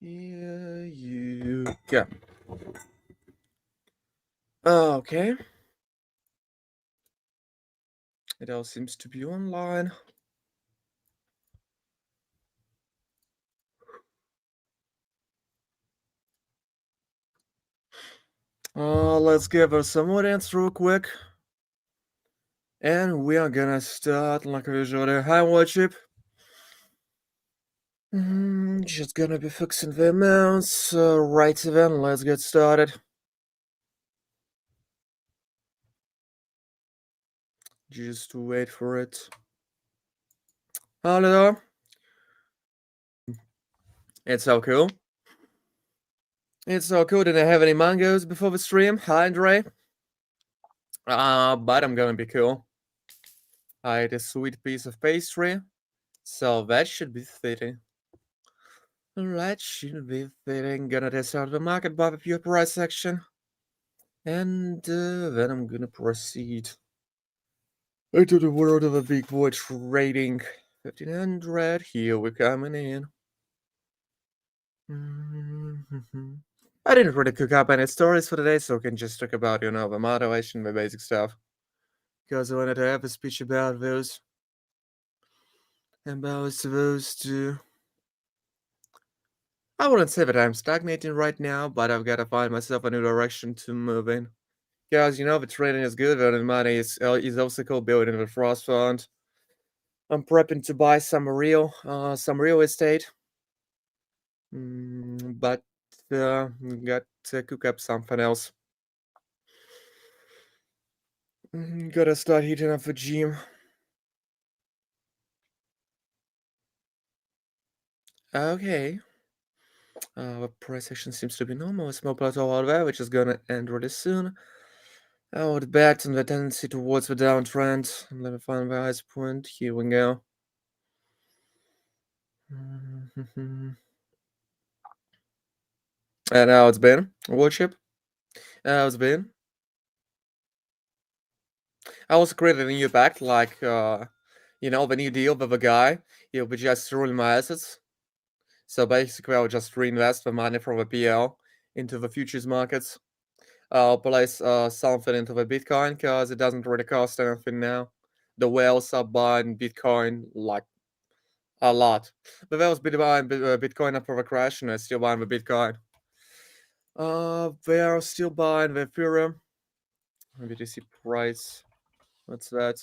Here you go. Okay. It all seems to be online. Let's give her some audience real quick. And we are gonna start like usual. Hi, worship. Just gonna be fixing the amounts. Right then, let's get started. Just wait for it. Hello. It's so cool. It's so cool. Didn't have any mangoes before the stream. Hi, Andre. But I'm gonna be cool. I ate a sweet piece of pastry, so that should be fitting. That should be fitting. Gonna test out the market by the pure price section. And then I'm gonna proceed into the world of a big boy trading. 1500, here we're coming in. I didn't really cook up any stories for today, so we can just talk about, the motivation, the basic stuff. Because I wanted to have a speech about those. And I was supposed to. I wouldn't say that I'm stagnating right now, but I've got to find myself a new direction to move in. Because, the trading is good, but the money is also cool building the frost fund. I'm prepping to buy some real estate. But got to cook up something else. Gotta start heating up the gym. Okay. The price action seems to be normal. A small plateau out there, which is gonna end really soon. I would bet on the tendency towards the downtrend. Let me find the highest point. Here we go. And how it's been? Worship? How it's been? I also created a new pact, like, the new deal with a guy. He'll be just ruling my assets. So basically, I'll just reinvest the money from the PL into the futures markets. I'll place something into the Bitcoin because it doesn't really cost anything now. The whales are buying Bitcoin like a lot. The whales been buying Bitcoin after the crash, and they're still buying the Bitcoin. They are still buying the Ethereum. BTC price. What's that?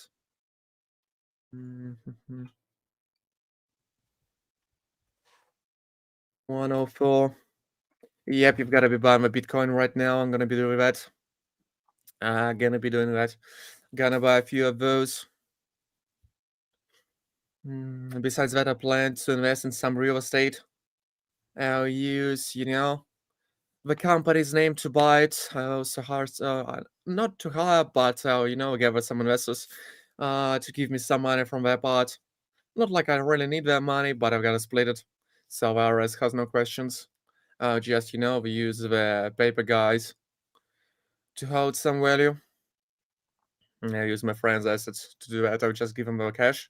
104. Yep, you've got to be buying the Bitcoin right now. I'm gonna be doing that. Gonna be doing that. Gonna buy a few of those. Besides that, I plan to invest in some real estate. I'll use, the company's name to buy it. I also hired, not to hire, but, gather some investors to give me some money from that part. Not like I really need that money, but I've got to split it. So Alvarez has no questions. Just, we use the paper guys to hold some value. I use my friend's assets to do that. I'll just give them the cash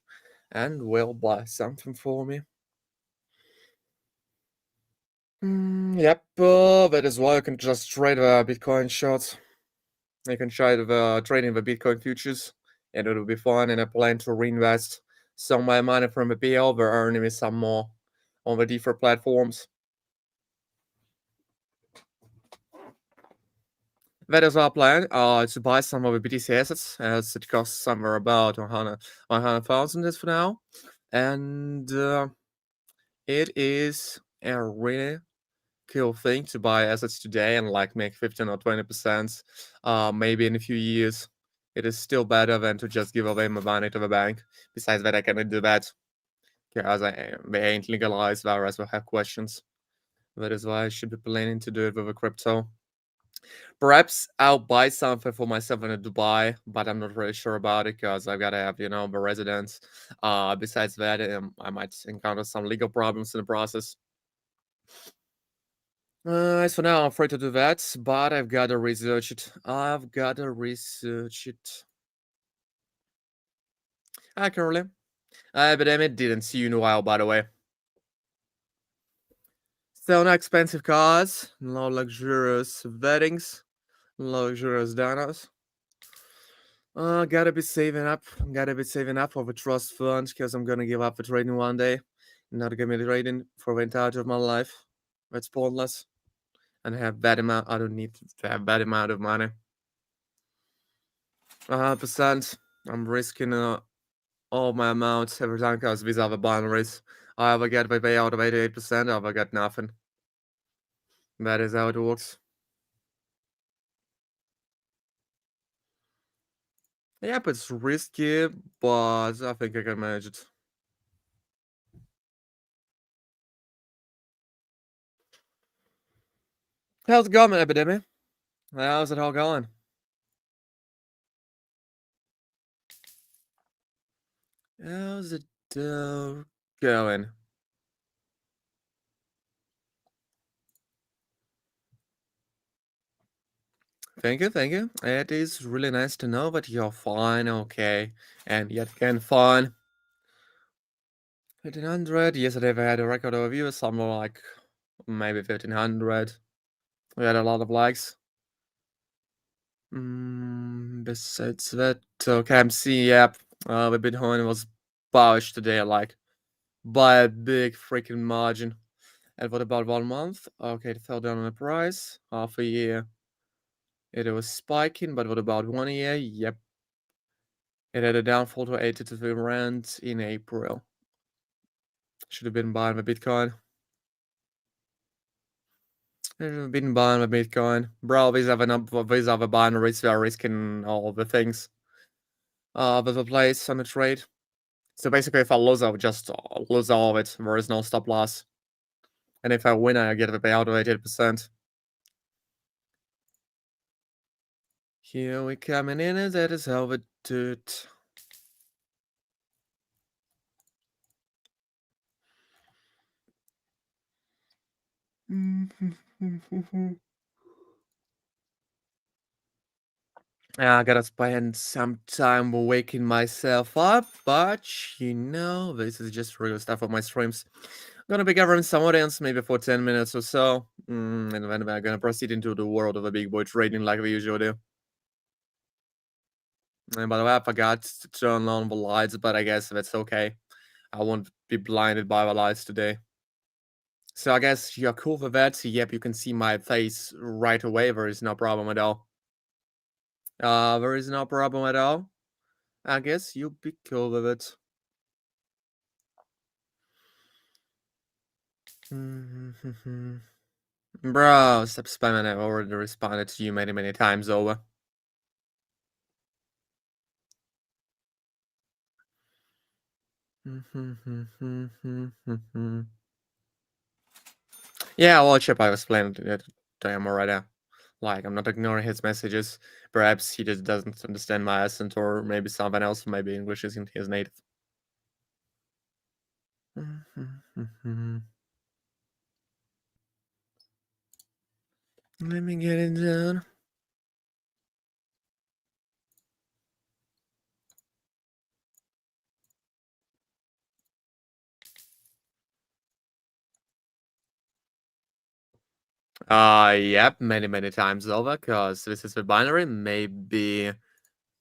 and will buy something for me. Yep, that is why you can just trade the Bitcoin shorts. You can try the trading the Bitcoin futures, and it'll be fun. And I plan to reinvest some of my money from the BL, they're earning me some more on the different platforms. That is our plan. To buy some of the BTC assets, as it costs somewhere about 100,000 for now, and it is a really cool thing to buy assets today and like make 15 or 20%, maybe in a few years. It is still better than to just give away my money to the bank. Besides that, I cannot do that because they ain't legalized, whereas we have questions. That is why I should be planning to do it with a crypto. Perhaps I'll buy something for myself in Dubai, but I'm not really sure about it because I've got to have, the residence. Besides that, I might encounter some legal problems in the process. As for now, I'm afraid to do that, but I've got to research it. Hi, Curly. But I didn't see you in a while, by the way. So no expensive cars, no luxurious weddings, no luxurious dinners. Gotta be saving up. Gotta be saving up for the trust fund because I'm gonna give up the trading one day. Not gonna be trading for the entirety of my life. That's pointless. And I have bad amount. I don't need to have bad amount of money. 100%. I'm risking all my amounts every time because these are the binaries. I either get the payout of 88%, or I get nothing. That is how it works. Yep, it's risky, but I think I can manage it. How's it going, Epidemic? How's it all going? How's it going? Thank you, thank you. It is really nice to know that you're fine, okay, and yet again fine. 1500. Yesterday we had a record overview, somewhere like maybe 1500. We had a lot of likes. Besides that, KMC, yep, the Bitcoin was bullish today, like by a big freaking margin. And what about 1 month? Okay, it fell down on the price. Half a year, it was spiking, but what about 1 year? Yep, it had a downfall to 82 rand in April. Should have been buying the Bitcoin. Should have been buying the Bitcoin. Bro, these are the binaries we are risking all the things. With the place on the trade. So basically, if I lose, I would just lose all of it. There is no stop loss. And if I win, I get the payout of 88%. Here we coming in, and that is how we do it. I gotta spend some time waking myself up, but this is just real stuff on my streams. Gonna be gathering some audience maybe for 10 minutes or so, and then we're gonna proceed into the world of a big boy trading like we usually do. And by the way, I forgot to turn on the lights, but I guess that's okay. I won't be blinded by the lights today. So I guess you're cool with that. Yep, you can see my face right away. There is no problem at all. There is no problem at all. I guess you'll be cool with it. Bro, stop spamming. I've already responded to you many, many times over. Yeah, well, Chip, I was playing it to him already. Like, I'm not ignoring his messages. Perhaps he just doesn't understand my accent, or maybe something else. Maybe English isn't his native. Let me get it down. Yep, many, many times over, because this is a binary. Maybe,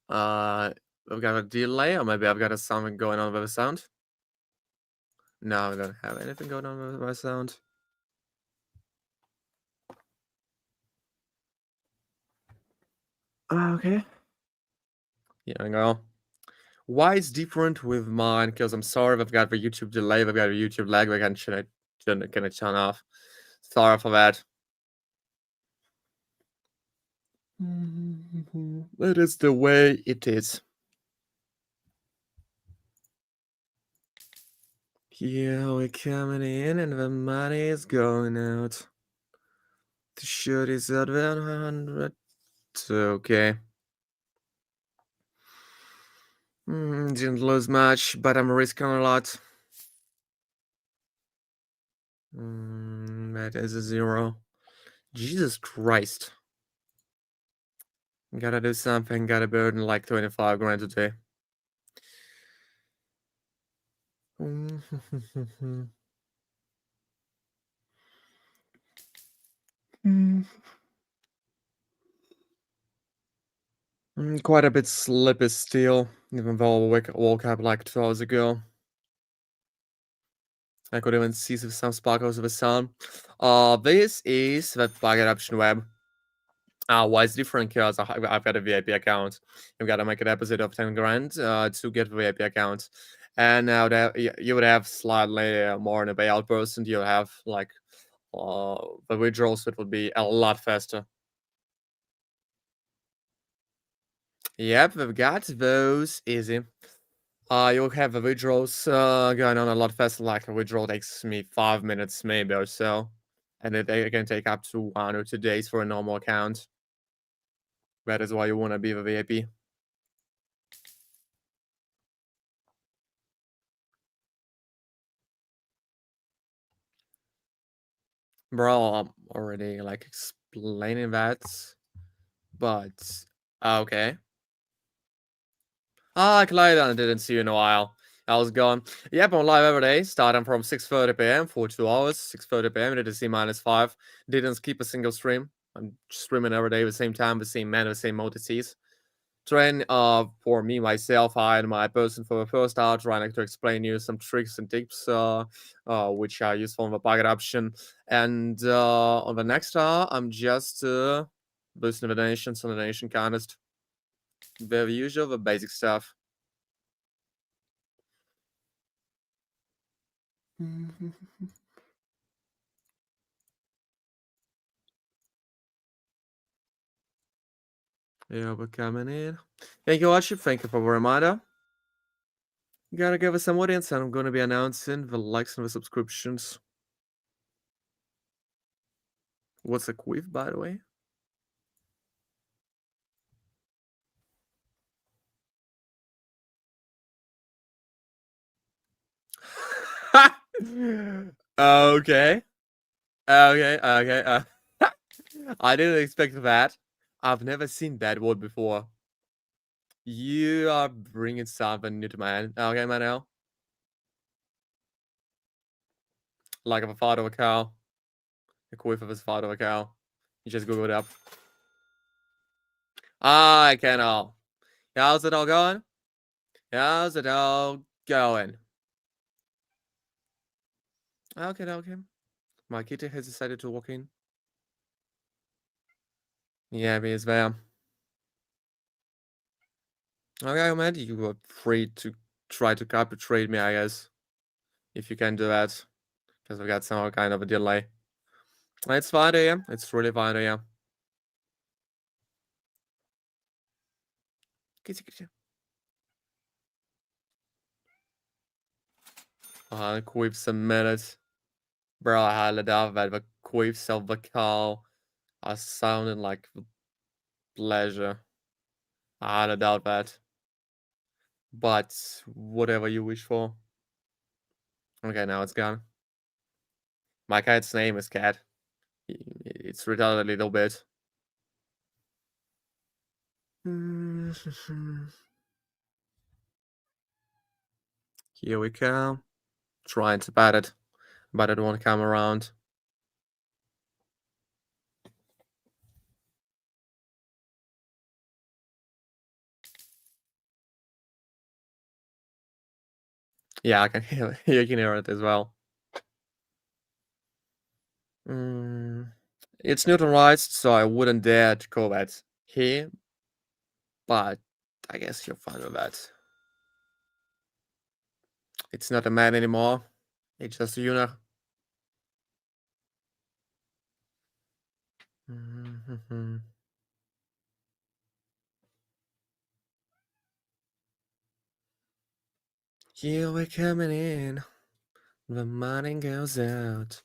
I've got a delay, or maybe I've got something going on with the sound. No, I don't have anything going on with my sound. Okay. Yeah, I go. Why is different with mine? Because I'm sorry, I've got the YouTube delay, I've got the YouTube lag, I can turn off. Sorry for that. That is the way it is. Yeah, we're coming in and the money is going out. The shirt is at 100. Okay. Didn't lose much, but I'm risking a lot. That is a 0. Jesus Christ. Gotta do something, gotta burn like 25 grand a day. Mm, quite a bit sleepy still, even though I woke up like 2 hours ago. I could even see some sparkles of the sun. This is the target option web. Why it's different? Because I've got a VIP account. You've got to make a deposit of 10 grand to get the VIP account. And now that you would have slightly more in a payout person, you'll have like the withdrawals, it would be a lot faster. Yep, we've got those easy. You'll have the withdrawals going on a lot faster. Like a withdrawal takes me 5 minutes maybe or so. And it can take up to 1 or 2 days for a normal account. That is why you want to be the VIP. Bro, I'm already like explaining that, but okay. Clyde, I didn't see you in a while. How's it going? Yep, I'm live every day, starting from 6:30 p.m. for 2 hours. 6:30 p.m. It is C-5. Didn't skip a single stream. I'm streaming every day at the same time, the same man, the same multi-seas. Train for me myself, I and my person for the first hour, trying to explain you some tricks and tips which are useful in the pocket option. And on the next hour, I'm just boosting the donations on the donation contest. The usual, the basic stuff. Yeah, we're coming in. Thank you, watcher. Thank you for the reminder. Gotta give us some audience, and I'm gonna be announcing the likes and the subscriptions. What's a quiff, by the way? Okay. Okay. I didn't expect that. I've never seen that word before. You are bringing something new to my head. Okay, Manel. Like a fart of a cow. A quiff of a fart of a cow. You just Google it up. I can all. How's it all going? How's it all going? Okay. My kitty has decided to walk in. Yeah, me as well. Okay, man, you are free to try to copy trade me, I guess. If you can do that. Because we got some kind of a delay. It's fine, yeah. It's really fine, yeah. Kitty. Quips a minute. Bro, I highly doubt that the quips of the cow are sounding like pleasure. I highly doubt that. But whatever you wish for. Okay, now it's gone. My cat's name is Cat. It's retarded a little bit. Here we come. Trying to bat it, but it won't come around. Yeah, I can hear it. You can hear it as well. It's neutralized, so I wouldn't dare to call that here, but I guess you're fine with that. It's not a man anymore. It's just a unit. Here we're coming in. The morning goes out.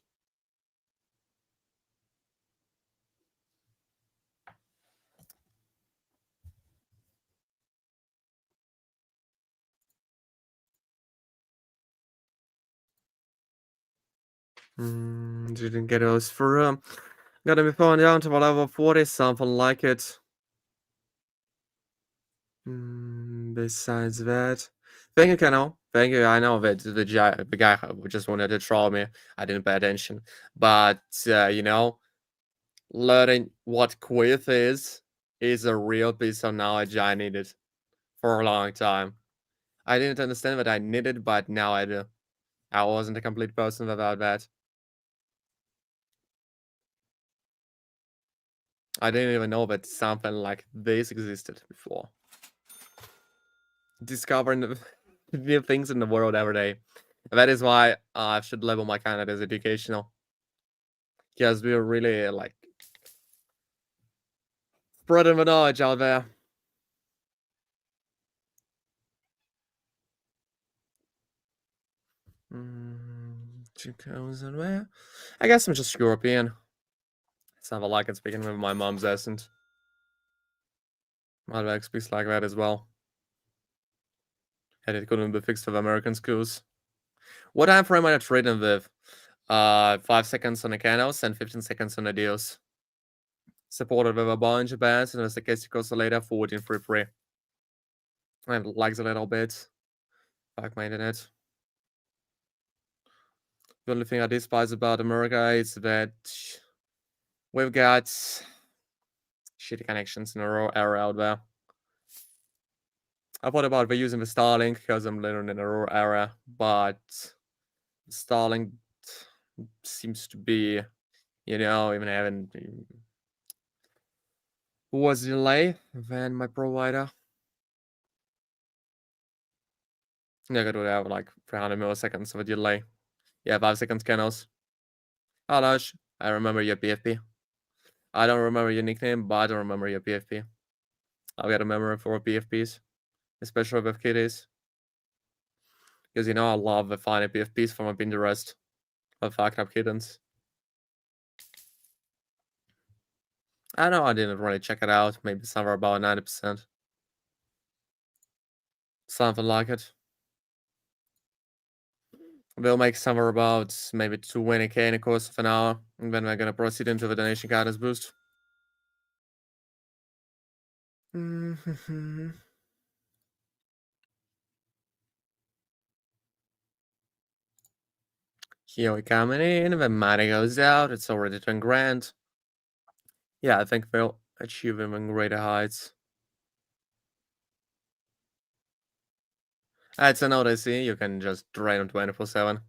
Didn't get those through. Gotta be falling down to level 40, something like it. Besides that, thank you, Kennel. Thank you. I know that the guy who just wanted to troll me. I didn't pay attention, but Learning what quiz is a real piece of knowledge I needed for a long time. I didn't understand what I needed, but now I do. I wasn't a complete person without that. I didn't even know that something like this existed before. Discovering new things in the world every day. That is why I should label my content as educational. Because we're really like spreading the knowledge out there. Chico's where? I guess I'm just European. It's not like it's speaking with my mom's accent. My dad speaks like that as well. And it couldn't be fixed with American schools. What time frame are you trading with? 5 seconds on the candles and 15 seconds on the deals. Supported with a bunch of bands, and as the case goes later, 14 free free. And lags a little bit. Like my internet. The only thing I despise about America is that we've got shitty connections in a rural area out there. I thought about using the Starlink because I'm living in a rural area, but Starlink seems to be, even having was delay than my provider. Yeah, I could have like 300 milliseconds of a delay. Yeah, 5 seconds canals. Hello, I remember your PFP. I don't remember your nickname, but I don't remember your PFP. I've got a memory for PFPs, especially with kitties. Because I love the finding PFPs from a Pinterest of fucked up kittens. I know I didn't really check it out, maybe somewhere about 90%. Something like it. We'll make somewhere about maybe 20k in the course of an hour, and then we're gonna proceed into the donation guidance boost. Here we coming in, the money goes out, it's already 10 grand. Yeah, I think we'll achieve even greater heights. It's an Odyssey, you can just drain them 24/7.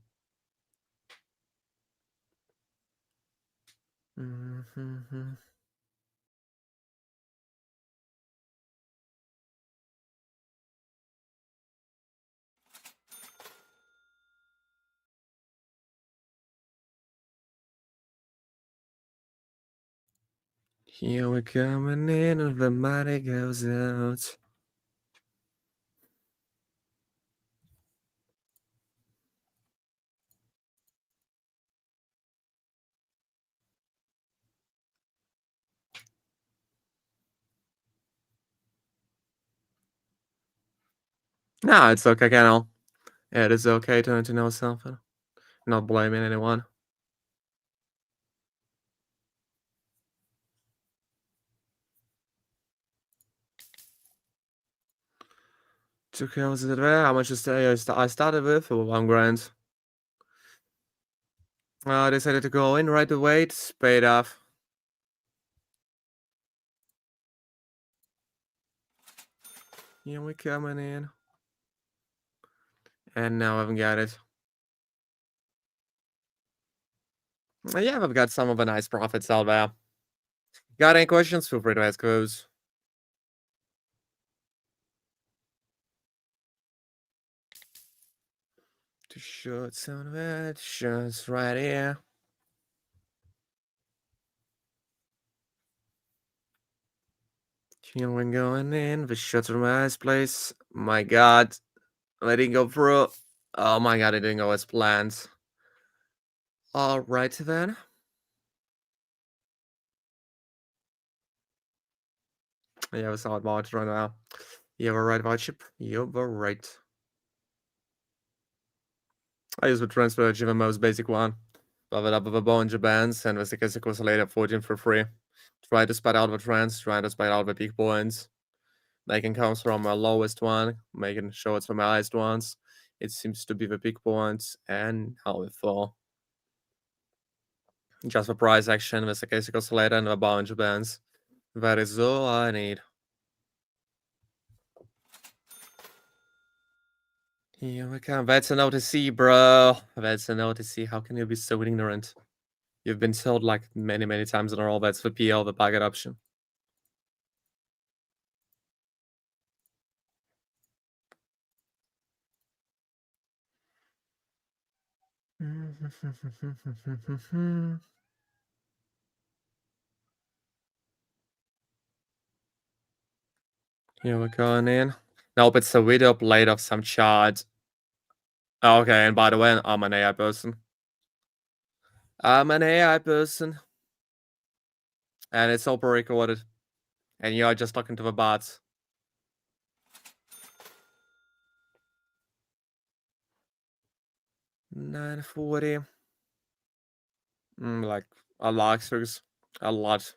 Here we coming in, and the money goes out. No, it's okay, Kennel. It is okay to know something. Not blaming anyone. Took hours of there. How much I started with? 1 grand. I decided to go in right away. It's paid off. Here we coming in. And now I've got it. Yeah, I've got some of the nice profits out there. Got any questions? Feel free to ask those. To shoot some of that shots right here. Here we're going in. The shots from my place. My god. I didn't go through. Oh my god, it didn't go as planned. Alright then. Yeah, we saw it march right now. You were right, Chip. You were right. I use the transfer to the most basic one. Buff it up with a bunch of bands, and with the case equals later 14 for free. Try to spot out the trends, try to spot out the peak points. Making comes from our lowest one, making sure it's from our highest ones. It seems to be the peak points and how it fall. Just a price action with a case oscillator and a bunch of bands. That is all I need. Here we come. That's an OTC, bro. That's an OTC. How can you be so ignorant? You've been told like many, many times in a row that's the PL, the packet option. Here we're going in. Nope, it's a video plate of some chart. Okay, and by the way, I'm an AI person. I'm an AI person. And it's all pre-recorded. And you're just talking to the bots. 940. Like a lot, a lot.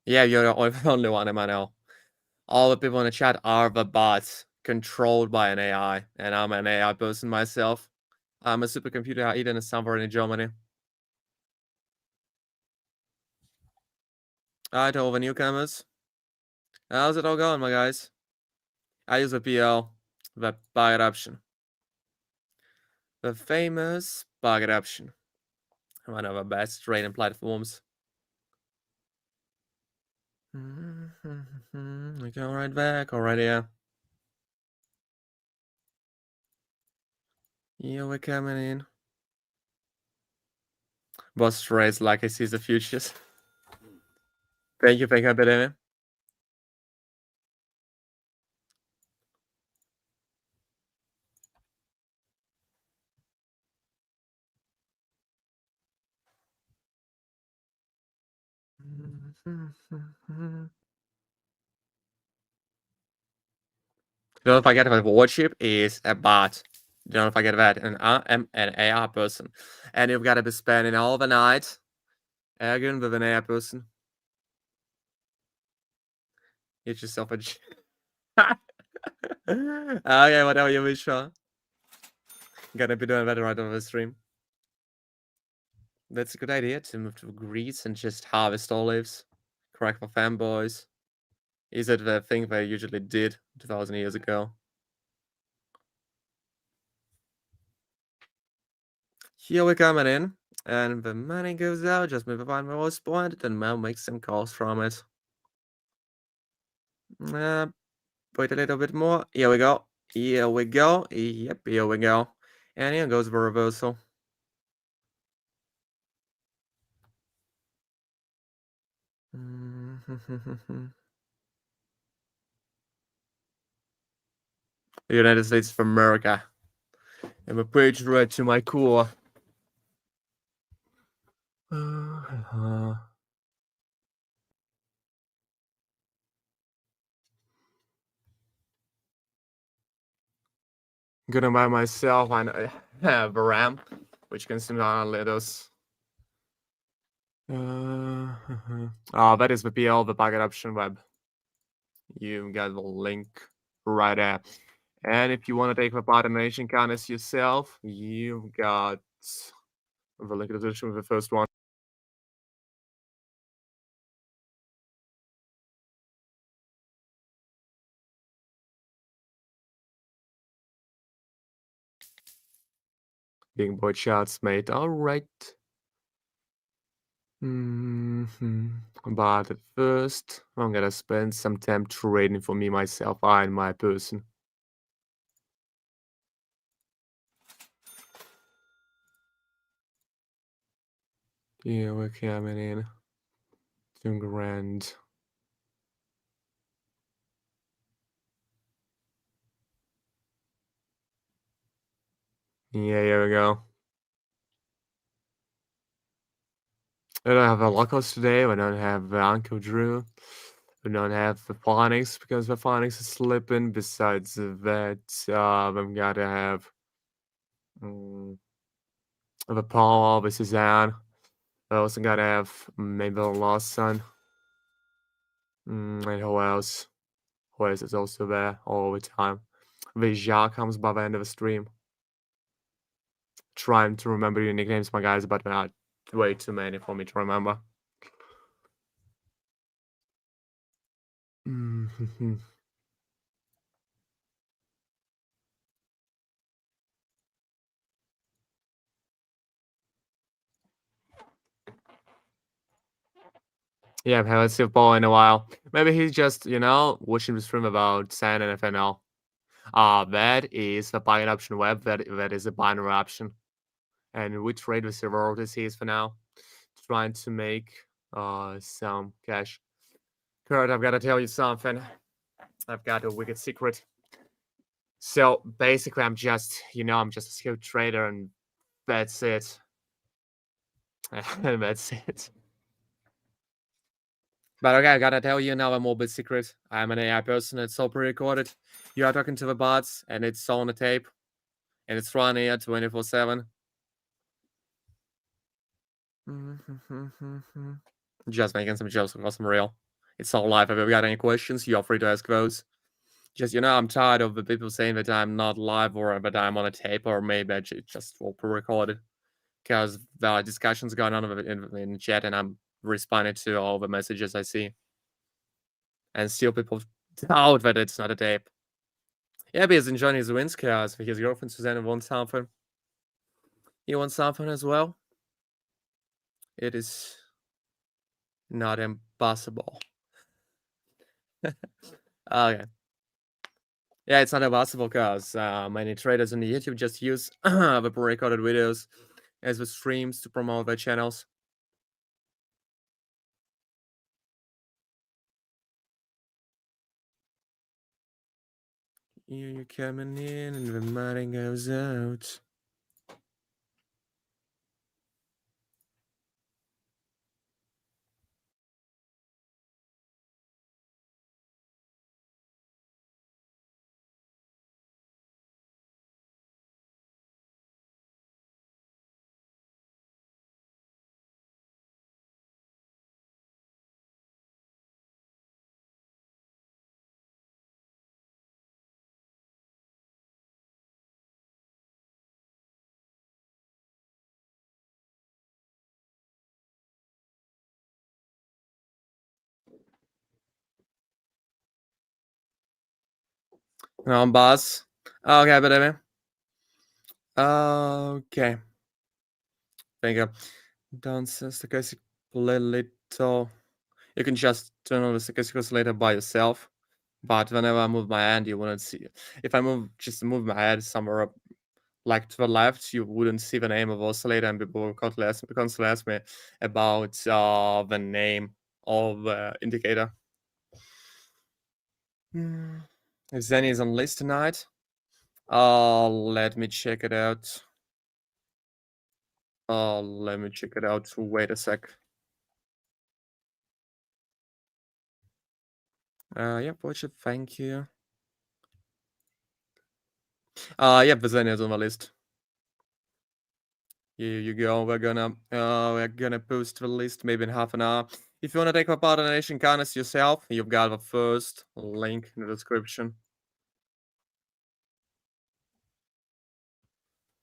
Yeah, you're the only one, Emmanuel. All the people in the chat are the bots controlled by an AI, and I'm an AI person myself. I'm a supercomputer eating a somewhere in Germany. Hi to all the newcomers. How's it all going, my guys? I use the PL, the bucket option. The famous bucket option. One of the best trading platforms. We go right back already, yeah. Yeah, we're coming in. Boss trades like I see the futures. Thank you, Benjamin. Don't forget that warship is a bot. Don't forget that. And I am an AI person. And you've got to be spending all the night arguing with an AI person. Get yourself a... okay, whatever you wish for. Gonna be doing that right over the stream. That's a good idea to move to Greece and just harvest olives. Correct for fanboys. Is it the thing they usually did 2,000 years ago? Here we're coming in, and the money goes out. Just move upon the lowest point, and Mel makes some calls from it. Wait a little bit more. Here we go. Here we go. Yep, here we go. And here goes the reversal. The United States of America. I'm a patriot to my core. Gonna buy myself and have a RAM, which consumes analytics. That is the PL, the packet option web. You got the link right there. And if you want to take the part in the nation contest yourself, you've got the link in the description with the first one. Big boy shots, mate. All right. But at first, I'm gonna spend some time trading for me, myself, and my person. Yeah, we're coming in. 2 grand. Yeah, here we go. We don't have a Locos today. We don't have Uncle Drew. We don't have the Phonics because the Phonics is slipping. Besides that, we've got to have the Paul, the Suzanne. I also got to have maybe the Lost Son. And who else? Who else is also there all the time? Vija comes by the end of the stream. Trying to remember your nicknames, my guys, but way too many for me to remember. Mhm. Yeah, I haven't seen Paul in a while. Maybe he's just, watching the stream about SAN and FNL. That is the binary option web. That is a binary option. And we trade with several OTCs for now, trying to make some cash. Kurt, I've got to tell you something. I've got a wicked secret. So basically, I'm just a skilled trader, and that's it. And that's it. But okay, I gotta tell you now a more bit secret. I'm an AI person. It's all pre-recorded. You are talking to the bots, and it's all on the tape, and it's running at 24/7. Just making some jokes because I'm real. It's all live. If you've got any questions, you're free to ask those. Just I'm tired of the people saying that I'm not live or that I'm on a tape or maybe it's just all pre-recorded. Because there are discussions going on in chat, and I'm responding to all the messages I see. And still people doubt that it's not a tape. Yeah, because enjoying his wins, because his girlfriend Susanna wants something. You want something as well? It is not impossible. Okay. Yeah, it's not impossible because many traders on YouTube just use the pre-recorded videos as the streams to promote their channels. You're coming in and the money goes out. Boss. Okay, but anyway. Okay. Thank you. Don't stochastic little. You can just turn on the stochastic oscillator by yourself. But whenever I move my hand, you wouldn't see it. If I move my head somewhere up, like to the left, you wouldn't see the name of oscillator, and people will constantly ask me about the name of the indicator. If Zenny is on list tonight, let me check it out. Let me check it out. Wait a sec. Yeah, Porsche, thank you. Yeah, the Zenny is on the list. Here you go. We're gonna post the list maybe in half an hour. If you wanna take part in the nation contest yourself, you've got the first link in the description.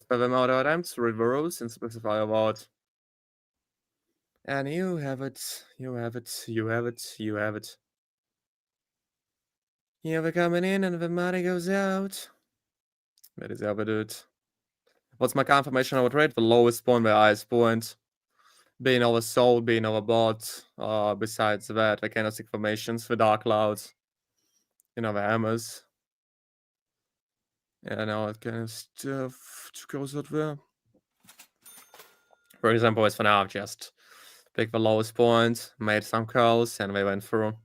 Spell them out attempts, read the rules, and specify a vote. And you have it. You have it. You have it. You have it. Here we're coming in, and the money goes out. That is how we do it. What's my confirmation over trade? The lowest point, the highest point. Being oversold, being overbought. Besides that, the candlestick formations, the dark clouds. The hammers. Yeah, now that kind of stuff goes out there. For example, as for now, I've just picked the lowest point, made some calls, and they went through.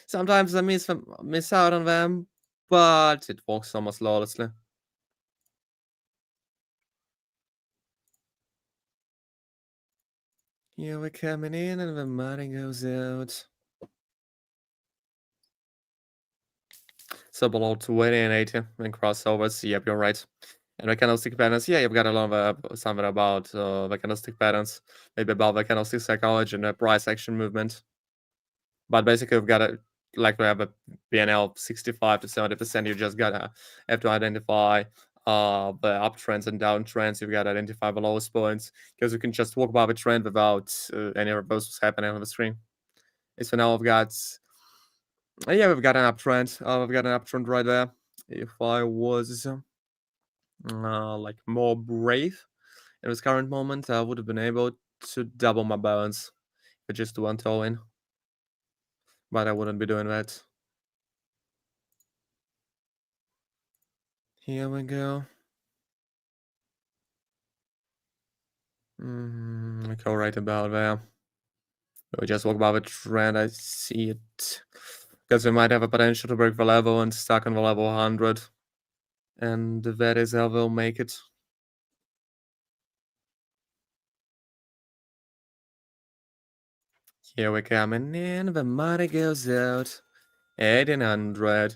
Sometimes I miss out on them, but it works almost flawlessly. Here we're coming in, and the money goes out. So below 20 and 80 and crossovers. Yep, you're right. And the candlestick patterns, yeah, you've got a lot of something about the candlestick patterns, maybe about the candlestick psychology and the price action movement. But basically, we've got like we have a BNL 65 to 70%, you just gotta have to identify the uptrends and downtrends. You've got to identify the lowest points because you can just walk by the trend without any reversals happening on the screen. So now we've got, yeah, we've got an uptrend. We've got an uptrend right there. If I was like more brave in this current moment, I would have been able to double my balance with just one toe in, but I wouldn't be doing that. Here we go. I go right about there. We just walk by the trend. I see it because we might have a potential to break the level and stuck on the level 100, and that is how we'll make it. Here we're coming in. The money goes out. 1800.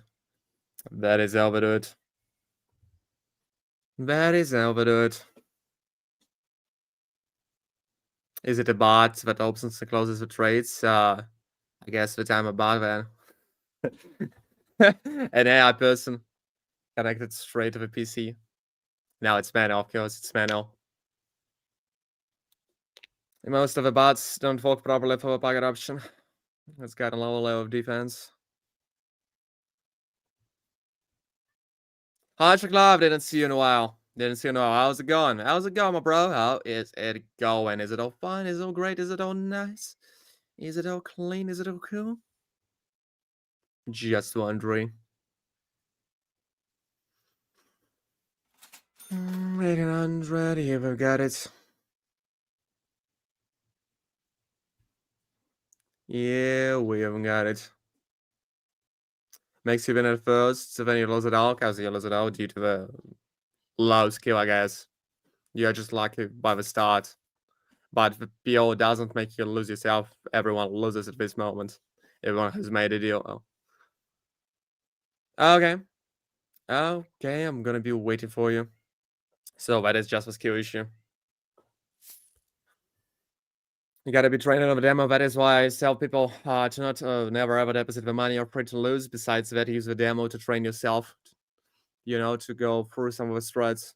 That is how we do it. That is how we do it. Is it a bot that opens and closes the trades? I guess that I'm a bot then. An AI person connected straight to the PC. Now it's manual, of course, it's manual. Most of the bots don't work properly for a pocket option. It's got a lower level of defense. Patrick Love, didn't see you in a while. How's it going? How's it going, my bro? How is it going? Is it all fun? Is it all great? Is it all nice? Is it all clean? Is it all cool? Just wondering. 1800, here we've got it. Yeah, we haven't got it. Makes you win at first, so then you lose it all, because you lose it all due to the low skill, I guess. You're just lucky by the start. But the PO doesn't make you lose yourself. Everyone loses at this moment. Everyone has made a deal. Okay. Okay, I'm gonna be waiting for you. So that is just a skill issue. You gotta be trained on the demo. That is why I tell people to not never ever deposit the money or pray to lose. Besides that, use the demo to train yourself. You know, to go through some of the strats.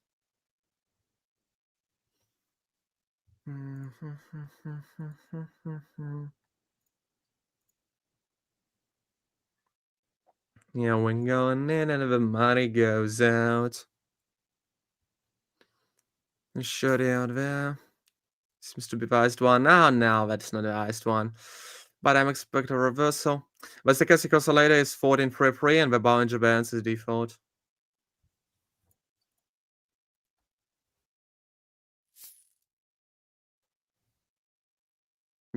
Yeah, when going in and the money goes out. Shut out there. Seems to be the highest one. Oh, no, that's not the highest one. But I'm expecting a reversal. But the stochastic oscillator is 1433 and the Bollinger Bands is default.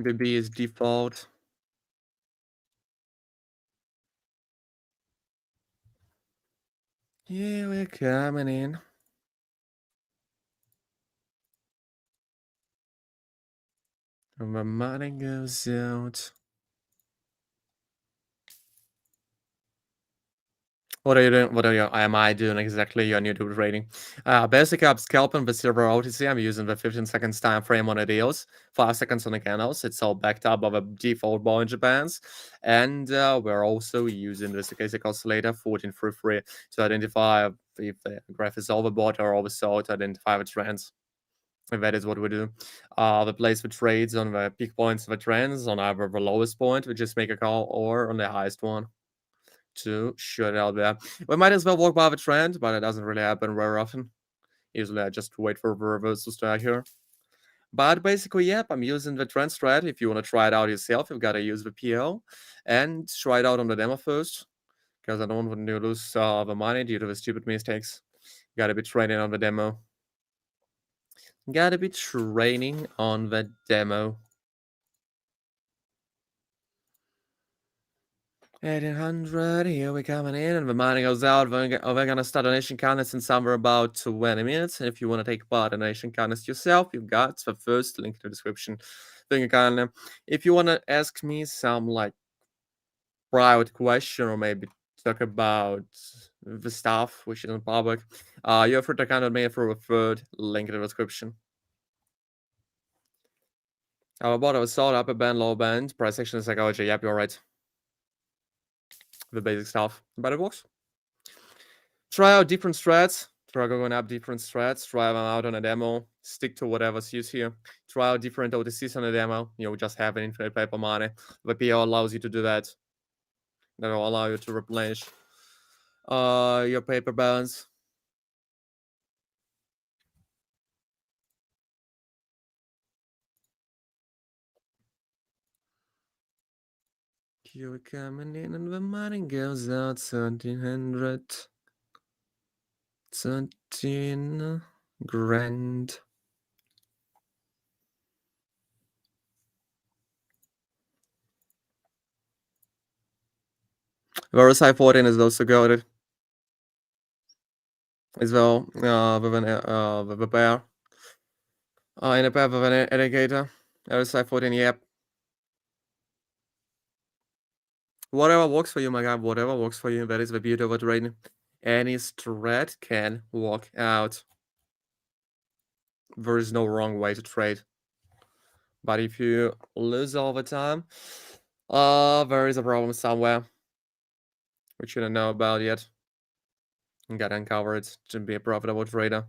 BB is default. Yeah, we're coming in. And the money goes out. What are you doing? Am I doing exactly? You're new to trading. Basically, I'm scalping the silver OTC. I'm using the 15 seconds time frame on the deals, 5 seconds on the candles. It's all backed up by the default Bollinger Bands. And we're also using the stochastic oscillator 1433 to identify if the graph is overbought or oversold, to identify the trends. And that is what we do. The place for trades on the peak points of the trends on either the lowest point, we just make a call, or on the highest one to shut it out there. We might as well walk by the trend, but it doesn't really happen very often. Usually I just wait for the reversals to here. But basically, yep, I'm using the trend strat. If you want to try it out yourself, you've got to use the PO and try it out on the demo first, because I don't want to lose the money due to the stupid mistakes. Got to be training on the demo. Got to be training on the demo. 1800, here we coming in, and the money goes out. We're gonna start a nation contest in somewhere about 20 minutes. And if you want to take part in a nation contest yourself, you've got the first link in the description. Thank you, if you want to ask me some like private question or maybe talk about the stuff which is in public, you have to contact me through a third link in the description. How about a sold upper band, low band, price action psychology? Yep, you're right. the basic stuff, but it works. Try out different strats. Try going up different strats. Try them out on a demo. Stick to whatever suits you. Try out different OTCs on a demo. Just have an infinite paper money. The PO allows you to do that. That will allow you to replenish your paper balance. You're coming in and the money goes out 1,700. 13 grand. Verify 14 is also goaded as well with a pair. In a pair with an alligator. Verify 14, yep. Whatever works for you, my guy. Whatever works for you. That is the beauty of it, right? Any strat can work out. There is no wrong way to trade. But if you lose all the time, there is a problem somewhere which you don't know about yet. You gotta uncover it to be a profitable trader.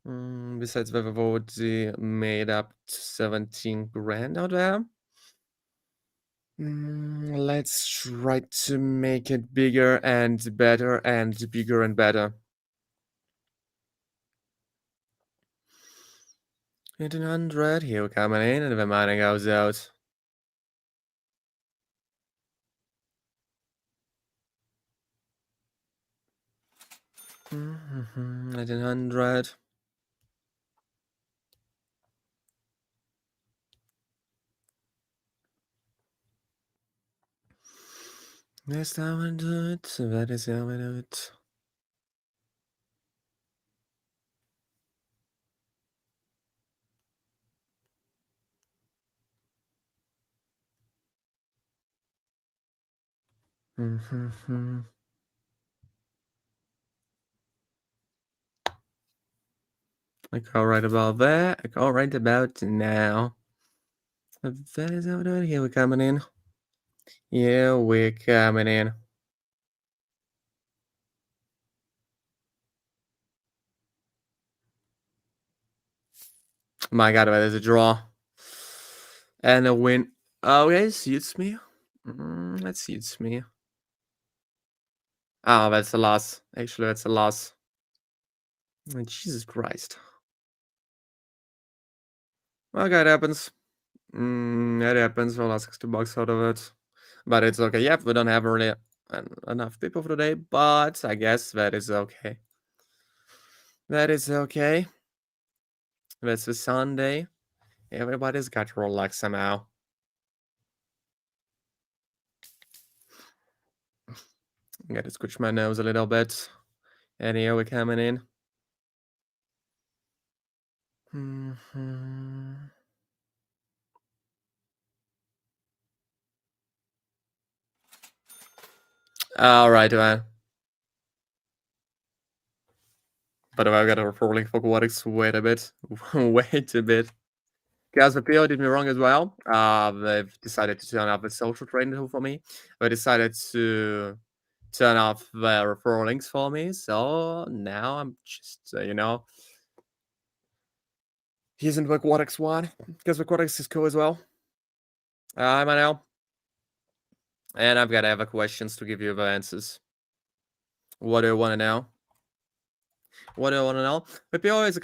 Besides, we've already made up 17 grand out there. Let's try to make it bigger and better and bigger and better. 1800, here coming in, and the money goes out. 1800. That's how I do it. That is how I do it. I go right about that. I go right about now. That is how I do it. Here we're coming in. Here we're coming in. My god, that is a draw. And a win. Okay, suits me. That suits me. Oh, that's a loss. Actually, that's a loss. Oh, Jesus Christ. Okay, it happens. It happens. We'll lost 60 bucks out of it. But it's okay. Yep, we don't have really enough people for today, but I guess that is okay. That is okay. That's a Sunday. Everybody's got to relax somehow. I gotta scratch my nose a little bit. And here we're coming in. All right, man. By the way, I've got a referral link for aquatics. Wait a bit. Wait a bit. Guys, the PO did me wrong as well. They've decided to turn off the social trading tool for me. They decided to turn off the referral links for me. So now I'm just, using the aquatics one because the aquatics is cool as well. I'm Manel. And I've got other questions to give you the answers. What do you want to know? What do you want to know? PPO is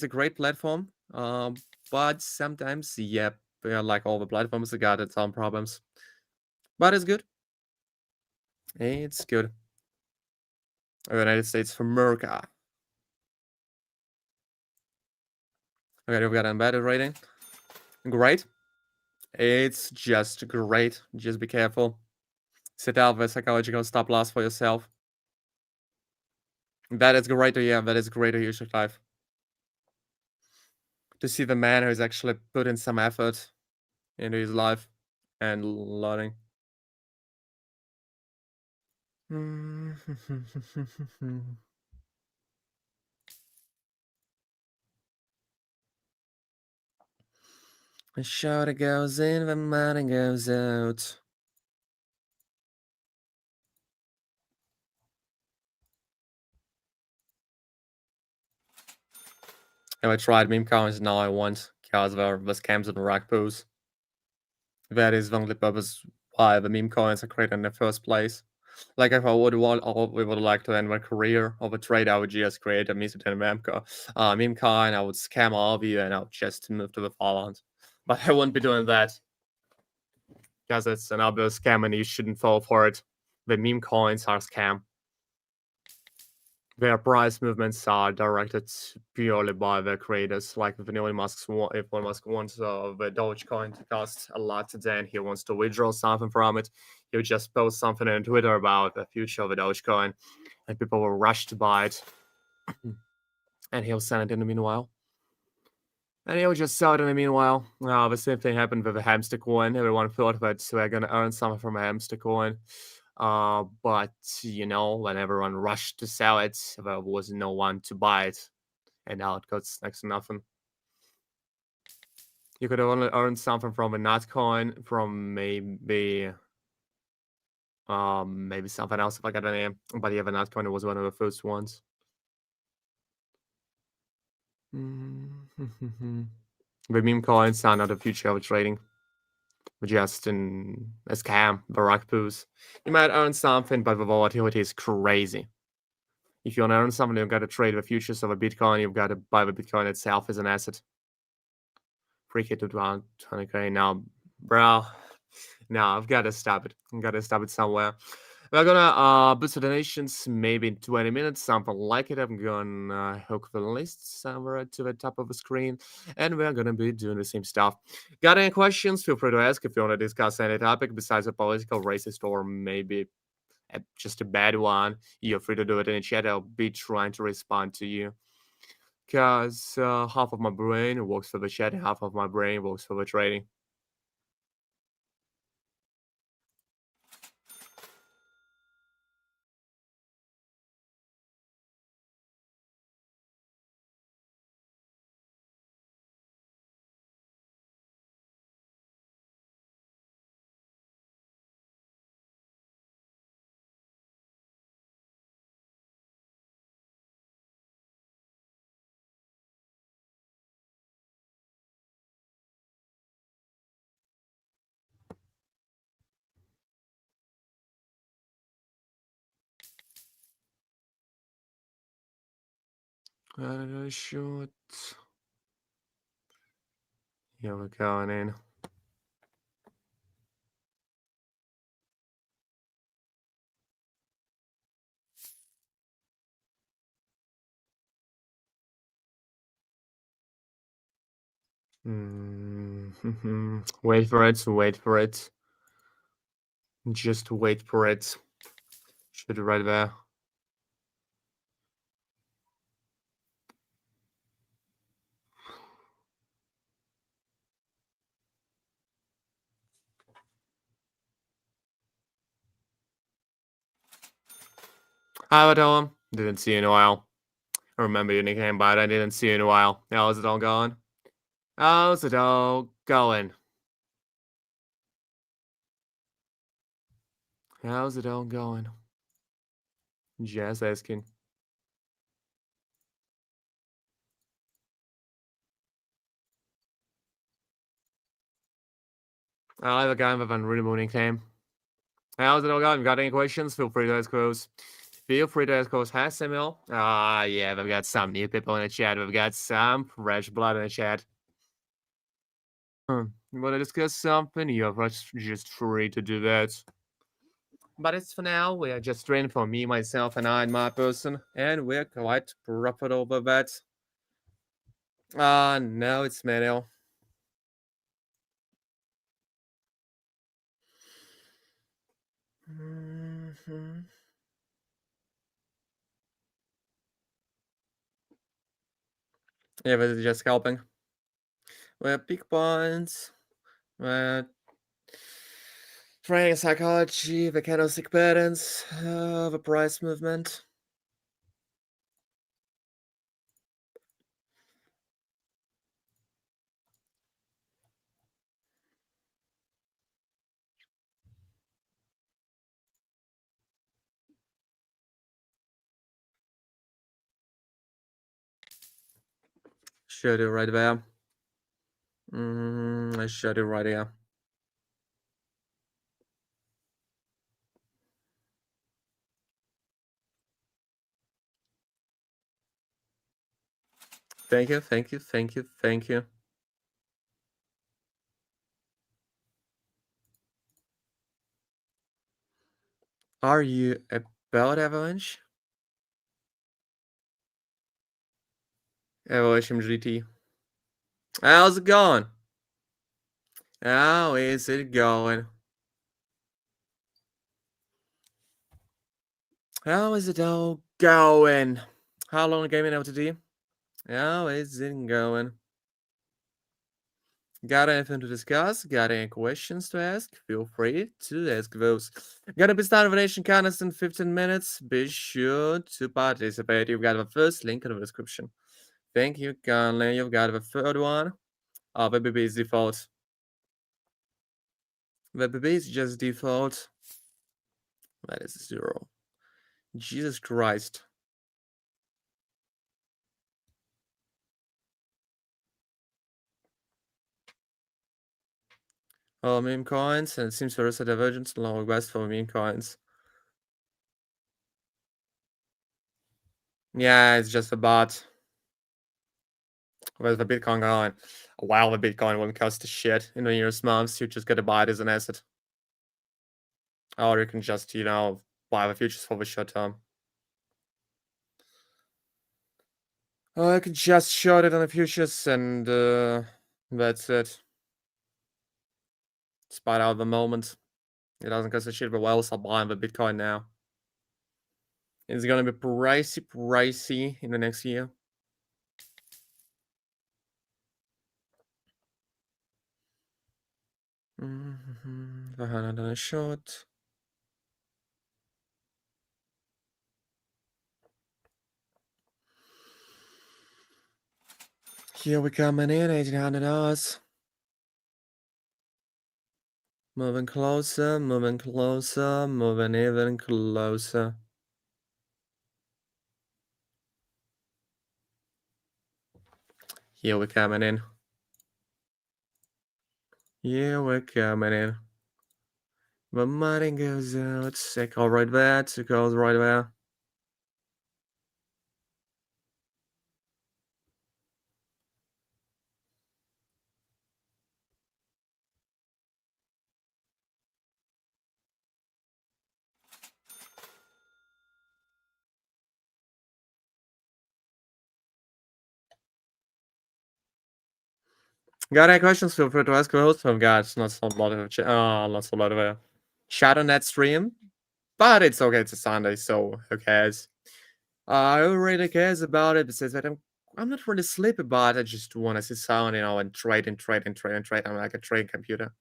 a great platform, but sometimes, yep, like all the platforms, they got its own problems. But it's good. It's good. United States of America. Okay, we've got embedded rating. Great. It's just great. Just be careful. Set out the psychological stop loss for yourself. That is great to hear. That is great to hear, life. To see the man who's actually put in some effort into his life and learning. The shoulder goes in, the money goes out. Have I tried meme coins? No, I won't, because there are the scams and rug pulls. That is the only purpose why the meme coins are created in the first place. Like if I would want or we would like to end my career of a trade, I would just create a meme coin, I would scam all of you and I would just move to the Fallout. But I wouldn't be doing that because it's an obvious scam and you shouldn't fall for it. The meme coins are scam. Their price movements are directed purely by the creators. Like if Elon Musk wants the Dogecoin to cost a lot, then he wants to withdraw something from it. He'll just post something on Twitter about the future of the Dogecoin, and people will rush to buy it, and he'll send it in the meanwhile. And he'll just sell it in the meanwhile. The same thing happened with the hamster coin. Everyone thought that we're gonna earn something from a hamster coin. But when everyone rushed to sell it, there was no one to buy it, and now it costs next to nothing. You could only earn something from a nut coin, from maybe something else if I got a name. But yeah, the nut coin was one of the first ones. The meme coins are not the future of trading. Just in a scam, Barack Poos. You might earn something, but the volatility is crazy. If you want to earn something, you've got to trade the futures of a Bitcoin. You've got to buy the Bitcoin itself as an asset. 3K to 20K now, bro. No, I've got to stop it. I've got to stop it somewhere. We're gonna boost the donations maybe in 20 minutes, something like it. I'm gonna hook the list somewhere to the top of the screen, and we're gonna be doing the same stuff. Got any questions? Feel free to ask if you want to discuss any topic besides a political, racist, or maybe just a bad one. You're free to do it in the chat. I'll be trying to respond to you. Because half of my brain works for the chat, half of my brain works for the trading. Shoot. Here we're going in. Wait for it, wait for it. Just wait for it. Should be right there. Hi, Tom. Didn't see you in a while. I remember your nickname, but I didn't see you in a while. How's it all going? How's it all going? How's it all going? Just asking. I have a guy with a really morning nickname. How's it all going? Got any questions? Feel free to ask those. Feel free to ask those. Hi, Samuel. Yeah, we've got some new people in the chat. We've got some fresh blood in the chat. You want to discuss something? You're just free to do that. But it's for now. We are just training for me, myself, and I, and my person, and we're quite profitable with that. No, it's manual. Yeah, but it's just scalping. We're big points. We're training psychology, the candlestick patterns, the price movement. Should it right there. I should it right here. Thank you, thank you, thank you, thank you. Are you about Avalanche? Avalanche MGT. How's it going? How is it going? How is it all going? How long the game in LTD? How is it going? Got anything to discuss? Got any questions to ask? Feel free to ask those. Gonna be starting Nation Contest in 15 minutes. Be sure to participate. You've got the first link in the description. Thank you, kindly. You've got the third one. VBB is default. VBB is just default. That is 0. Jesus Christ. Oh, meme coins, and it seems there is a divergence in long request for meme coins. Yeah, it's just a bot. With the Bitcoin going, while the Bitcoin won't cost a shit in the nearest months, you just gotta buy it as an asset. Or you can just, buy the futures for the short term. Or I could just short it on the futures and that's it. Spot out the moment. It doesn't cost a shit, but why else I'll buy the Bitcoin now? It's gonna be pricey in the next year. The short. Here we coming in, $1,800. Moving closer, moving closer, moving even closer. Here we're coming in. Here we're coming in. The money goes out. It goes right there. It goes right there. Got any questions? Feel free to ask the host. I've got not so lot of chat on that stream, but it's okay. It's a Sunday, so who cares? Who really cares about it? Besides that, I'm not really sleepy, but I just want to sit down, and trade and trade and trade and trade. I'm like a trading computer.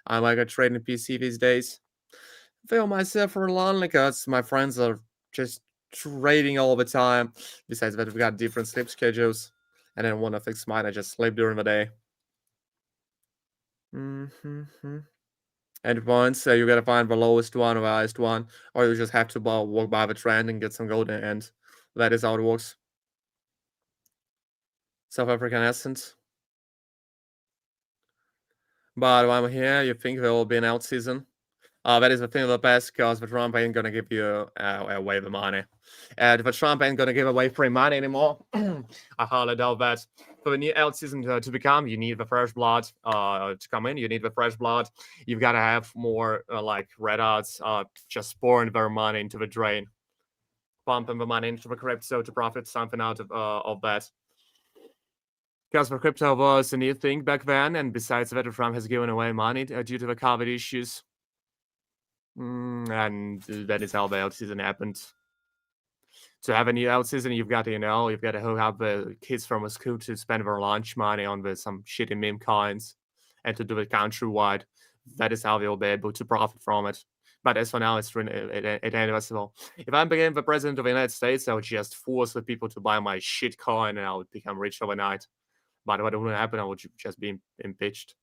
I'm like a trading PC these days. I feel myself alone because my friends are just trading all the time. Besides that, we got different sleep schedules, and then when I fix mine, I just sleep during the day. And once you gotta find the lowest one or the highest one, or you just have to walk by the trend and get some gold, and that is how it works. South African essence. But while I'm here, you think there will be an out season? That is the thing of the past, because the Trump ain't gonna give you away the money. And the Trump ain't gonna give away free money anymore. I highly doubt that. For the new out season to become, you need the fresh blood to come in. You need the fresh blood. You've got to have more like red odds just pouring their money into the drain, pumping the money into the crypto to profit something out of that. Because the crypto was a new thing back then, and besides that, Trump has given away money due to the COVID issues. And that is how the out season happened. To have a new out season, you've got to have the kids from a school to spend their lunch money on some shitty meme coins and to do it countrywide. That is how they'll be able to profit from it. But as for now, it ain't possible. If I became the president of the United States, I would just force the people to buy my shit coin and I would become rich overnight. But what would happen? I would just be impeached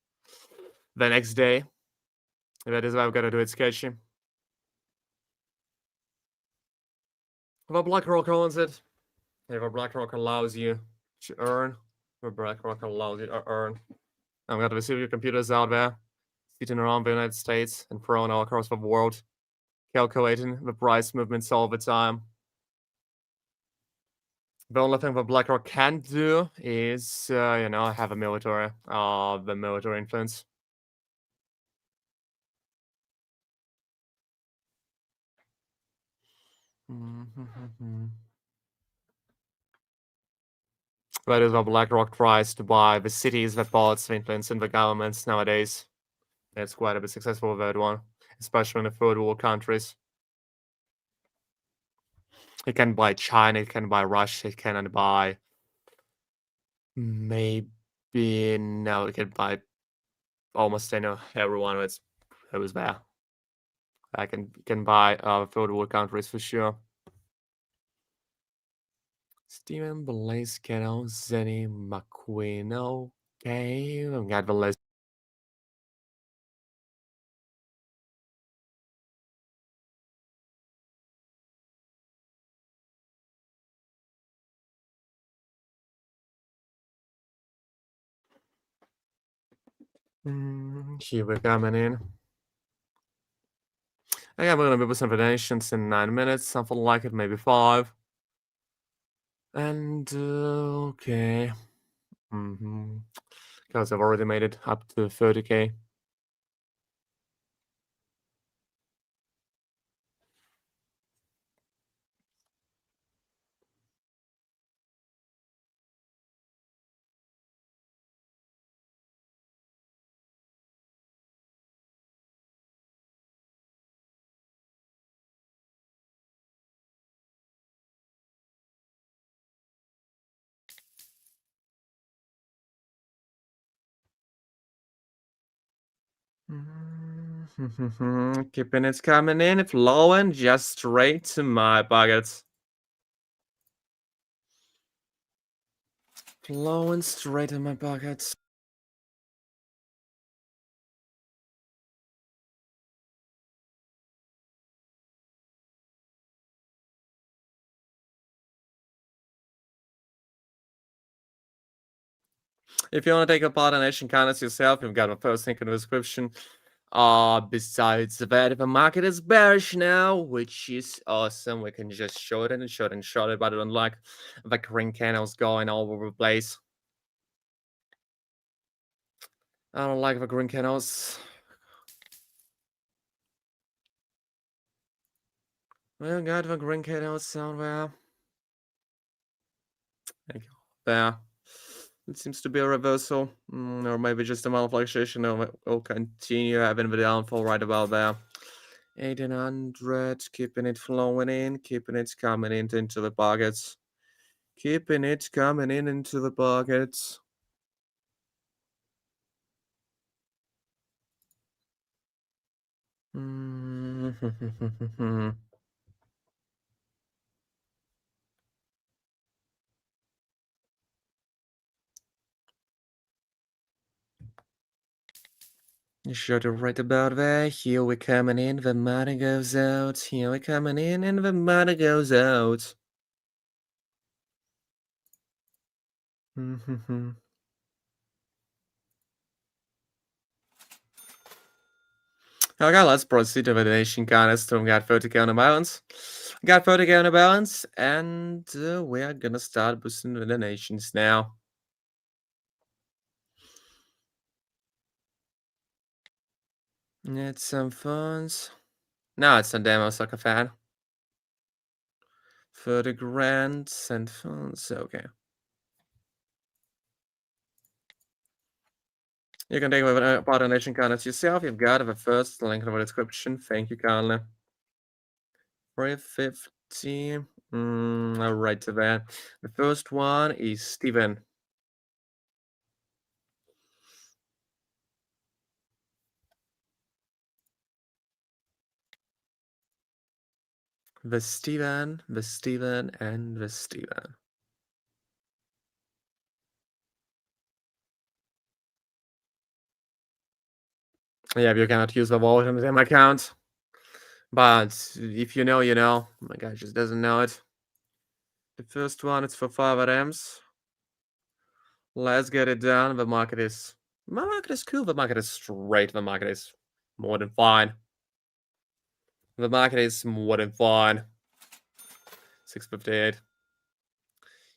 the next day. That is why I've got to do it sketchy. Well, BlackRock owns it. If a BlackRock allows you to earn where BlackRock allows you to earn. I'm going to visit your computers out there, sitting around the United States and thrown all across the world, calculating the price movements all the time. The only thing that BlackRock can do is, have a the military influence. That is what BlackRock tries to buy the cities that bought the influence in the governments nowadays. It's quite a bit successful with that one, especially in the third world countries. It can buy China, it can buy Russia, it can buy maybe no, it can buy almost everyone who was there. I can buy third world countries for sure. Stephen Blaze Kennel, Zenny McQueen. Okay, I've got the list. Here we're coming in. I got we're gonna be some nations in 9 minutes, something like it, maybe 5. And okay. Because I've already made it up to 30k. Keeping it coming in, flowing just straight to my pockets. Flowing straight in my pockets. If you want to take apart an Asian kindness yourself, you've got my first link in the description. Besides that, the market is bearish now, which is awesome. We can just short it and short and short it, but I don't like the green candles going all over the place. I don't like the green candles. We got the green candles somewhere. There. It seems to be a reversal, or maybe just a malfluctuation. We'll continue having the downfall right about there. 1800, keeping it flowing in, keeping it coming into the pockets. Keeping it coming into the pockets. You sure to right about that. Here we coming in, the money goes out. Here we coming in, and the money goes out. Okay, let's proceed to the nation contest. We got 30k on the balance. Got 30k on the balance, and we are gonna start boosting the nations now. Need some funds. No, it's a demo sucker fan. 30 grand, send funds. Okay. You can take part in nation contest yourself. You've got the first link in the description. Thank you kindly. 350. All right to that. The first one is Steven. The Steven, and the Steven. Yeah, you cannot use the wallet in the same account. But if you know, you know. My guy just doesn't know it. The first one is for 5 RMs. Let's get it done. My market is cool. The market is straight. The market is more than fine. The market is more than fine. 658.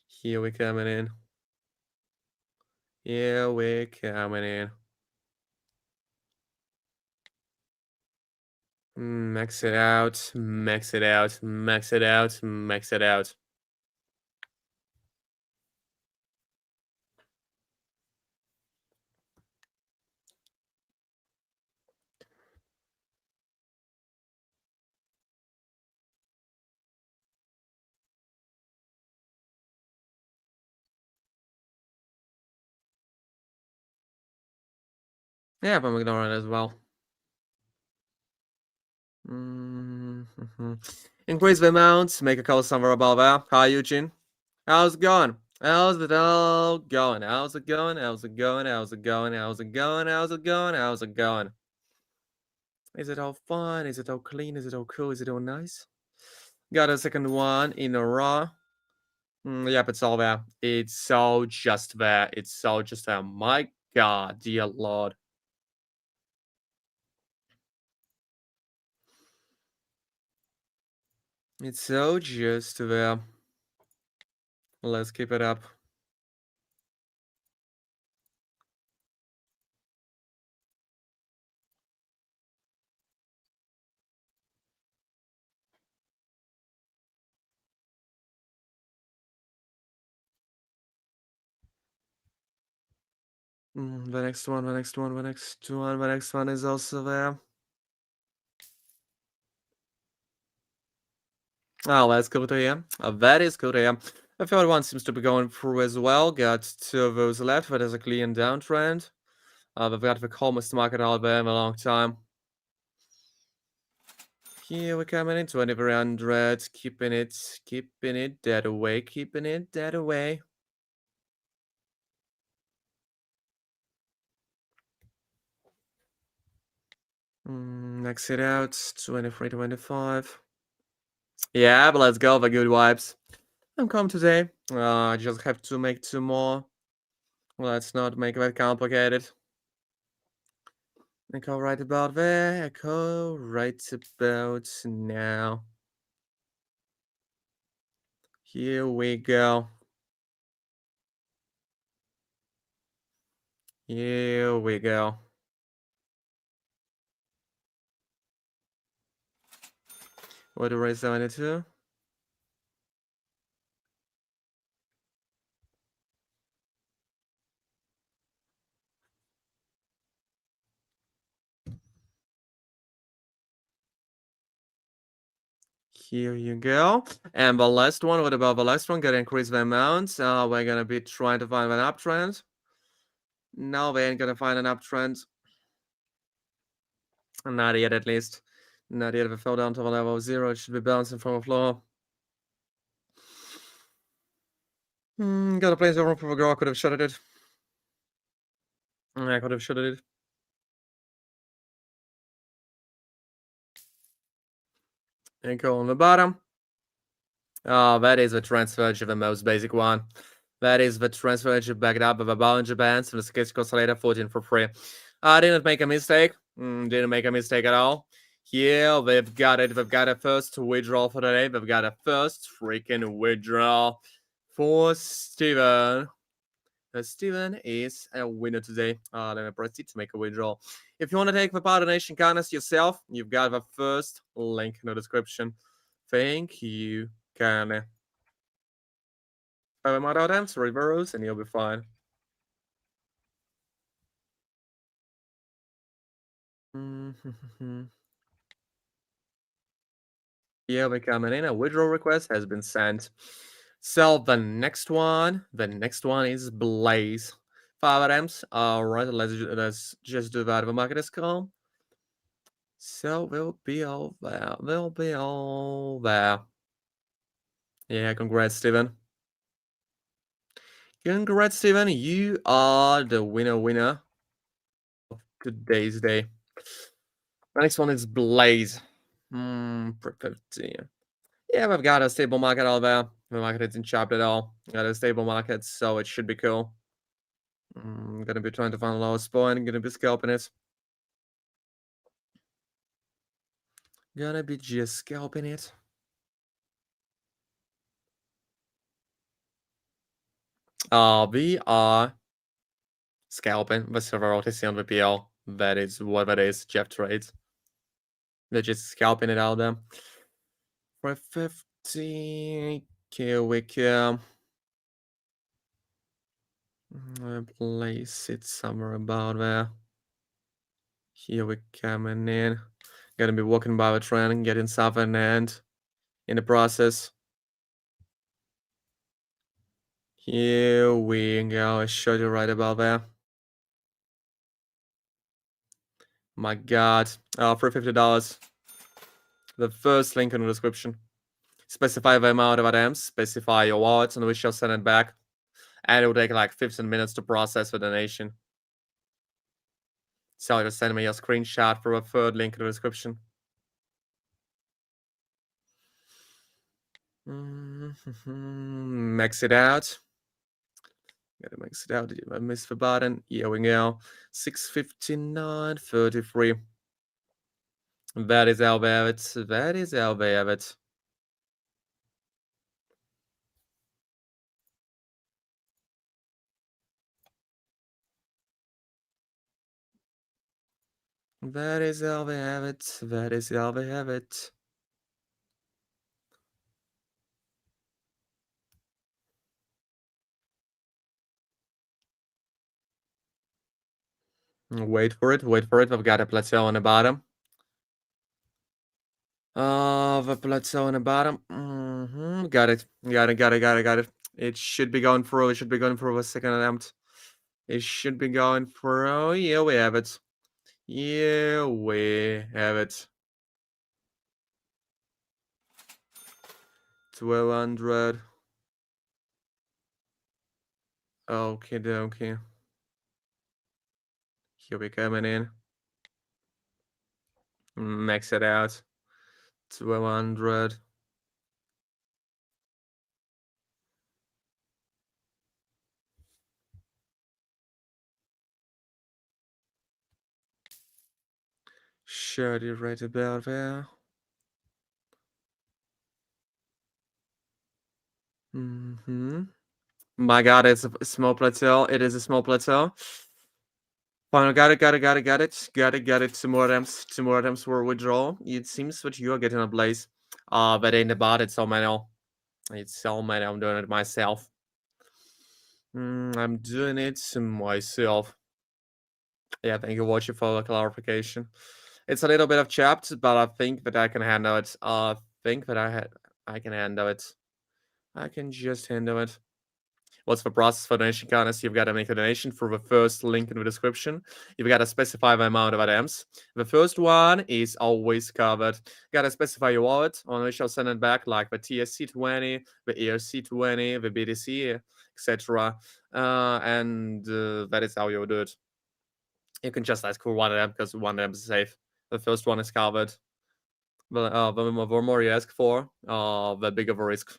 Here we coming in. Here we coming in. Max it out. Max it out. Max it out. Max it out. Yeah, but I'm ignoring it as well. Increase the amount. Make a call somewhere above there. Hi, Eugene. How's it going? How's it all going? How's it going? How's it going? How's it going? How's it going? How's it going? How's it going? Is it all fun? Is it all clean? Is it all cool? Is it all nice? Got a second one in a row. Yep, it's all there. It's all just there. It's all just there. My God, dear Lord. It's so just there. Let's keep it up. The next one, the next one, the next one, the next one is also there. Oh, that's good to hear. That is good to hear. The third one seems to be going through as well. Got two of those left, but there's a clean downtrend. We've got the calmest market out there in a long time. Here we're coming in 20,100, keeping it dead away, keeping it dead away. Exit out 23, 25. Yeah, but let's go. The good vibes. I'm calm today. I just have to make two more. Let's not make that complicated. Echo right about there. Echo right about now. Here we go. Here we go. What do I 72? Here you go. And the last one, what about the last one? Gonna increase the amount. We're gonna be trying to find an uptrend. No, we ain't gonna find an uptrend. Not yet, at least. Not yet. If it fell down to the level of 0, it should be bouncing from the floor. Got a place over for the girl. I could have shuttered it. I could have shuttered it. And go on the bottom. Oh, that is the transfer edge of the most basic one. That is the transfer edge backed up with a Bollinger Bands and the sketch oscillator 14 for free. I didn't make a mistake. Didn't make a mistake at all. Here, they've got it. They've got a first withdrawal for today. They've got a first freaking withdrawal for Steven. Steven is a winner today. Let me proceed to make a withdrawal. If you want to take the Powder Nation contest yourself, you've got the first link in the description. Thank you, kindly. 5 more attempts, reverse, and you'll be fine. Yeah, we're coming in. A withdrawal request has been sent. So the next one is Blaze. 5 attempts. All right, let's just do that. The market is calm. So we'll be all there. We'll be all there. Yeah, congrats, Steven. Congrats, Steven. You are the winner of today's day. The next one is Blaze. 15. Yeah, we've got a stable market out there. The market isn't chopped at all. Got a stable market, so it should be cool. Gonna be trying to find the lowest point. Gonna be scalping it. Gonna be just scalping it. We are scalping the server OTC on VPL. That is what that is. Jeff trades. They're just scalping it out there. For 50. Here we go. Place it somewhere about there. Here we coming in. Gonna be walking by the trend, getting something, and in the process. Here we go. I showed you right about there. My God. For $50. The first link in the description. Specify the amount of items, specify your wallet, and we shall send it back. And it will take like 15 minutes to process the donation. So just send me a screenshot for a third link in the description. Max it out. Gotta max it out. Did I miss the button? Here we go. 659.33. That is our Velvet. That is our Velvet. That is our Velvet. That is our Velvet. Wait for it. Wait for it. I've got a plateau on the bottom. The plateau on the bottom. Got it. Got it. Got it. Got it. Got it. It should be going through. It should be going through a second attempt. It should be going through. Here we have it. Here we have it. 1200. Okay, dokie. Here we coming in. Max it out. 1200. Shut it right about there. My God, it's a small plateau. It is a small plateau. Final, got it, got it, got it, got it, got it, got it. Two more attempts for withdrawal. It seems that you are getting a blaze. But ain't about it, so manual. It's so manual. I'm doing it myself. I'm doing it myself. Yeah, thank you, watching for the clarification. It's a little bit of chapped, but I think that I can handle it. I think that I can handle it. I can just handle it. What's the process for donation counters? You've got to make a donation through the first link in the description. You've got to specify the amount of items. The first one is always covered. You got to specify your wallet, on which I'll send it back, like the TSC20, the ERC20, the BTC, etc. And that is how you'll do it. You can just ask for one of them because one of them is safe. The first one is covered. But the more you ask for, the bigger the risk.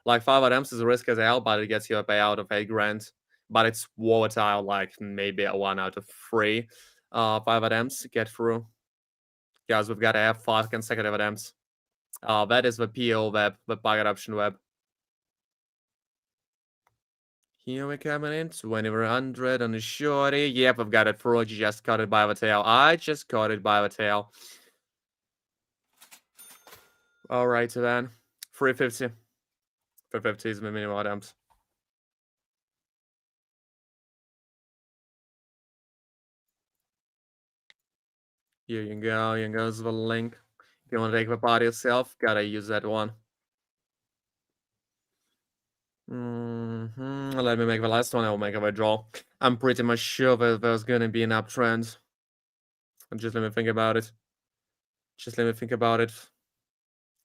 Like 5 items is a risk as hell, but it gets you a payout of 8 grand. But it's volatile, like maybe a 1 out of 3. 5 items get through. Guys, we've got to have 5 consecutive items. That is the PO web, the bucket option web. Here we're coming in, 2100 on the shorty. Yep, I've got it through. Just caught it by the tail. I just caught it by the tail. Alright, then. 350. 350 is the minimum items. Here you go. Here goes the link. If you want to take the part yourself, gotta use that one. Let me make the last one. I will make a withdrawal. I'm pretty much sure that there's gonna be an uptrend. Just let me think about it. Just let me think about it.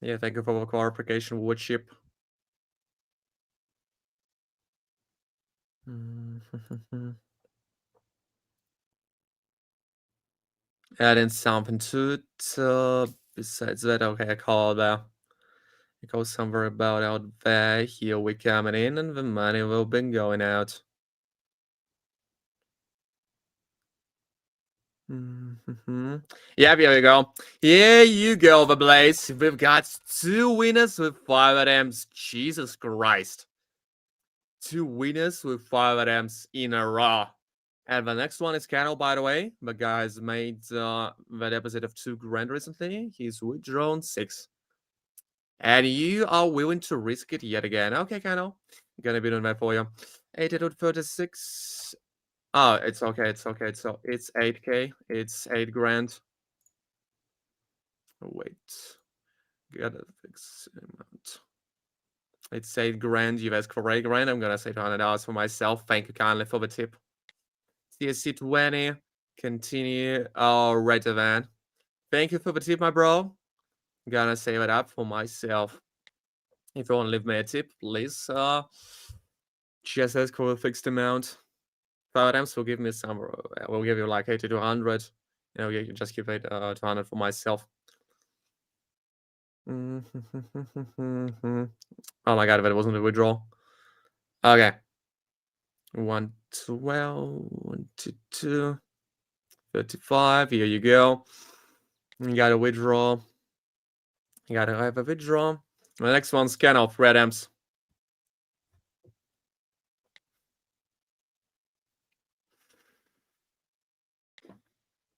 Yeah, thank you for the clarification, wood chip. Adding something to it. Besides that, okay, I call that. It goes somewhere about out there. Here we coming in, and the money will be going out. Mhm. Yeah, here we go. Here you go, the Blaze. We've got 2 winners with 5 attempts. Jesus Christ. 2 winners with 5 attempts in a row. And the next one is Cano, by the way. The guy's made that episode of 2 grand recently. He's withdrawn 6. And you are willing to risk it yet again. Okay, Cano. Gonna be doing that for you. 836. Oh, it's okay. It's okay. It's 8K. It's 8 grand. Wait. Gotta fix amount. It's 8 grand. You've asked for 8 grand. I'm gonna say $200 for myself. Thank you kindly for the tip. CSC 20. Continue. Oh, right event. Thank you for the tip, my bro. Gonna save it up for myself. If you want to leave me a tip, please just ask for a fixed amount. 5 attempts will give me some. We'll give you like 80 to 100. You know, you can just keep it 200 for myself. Oh my god, that wasn't a withdrawal. Okay. 112, 122, 35. Here you go. You got a withdrawal. You gotta have a withdrawal. The next one's scan off red amps.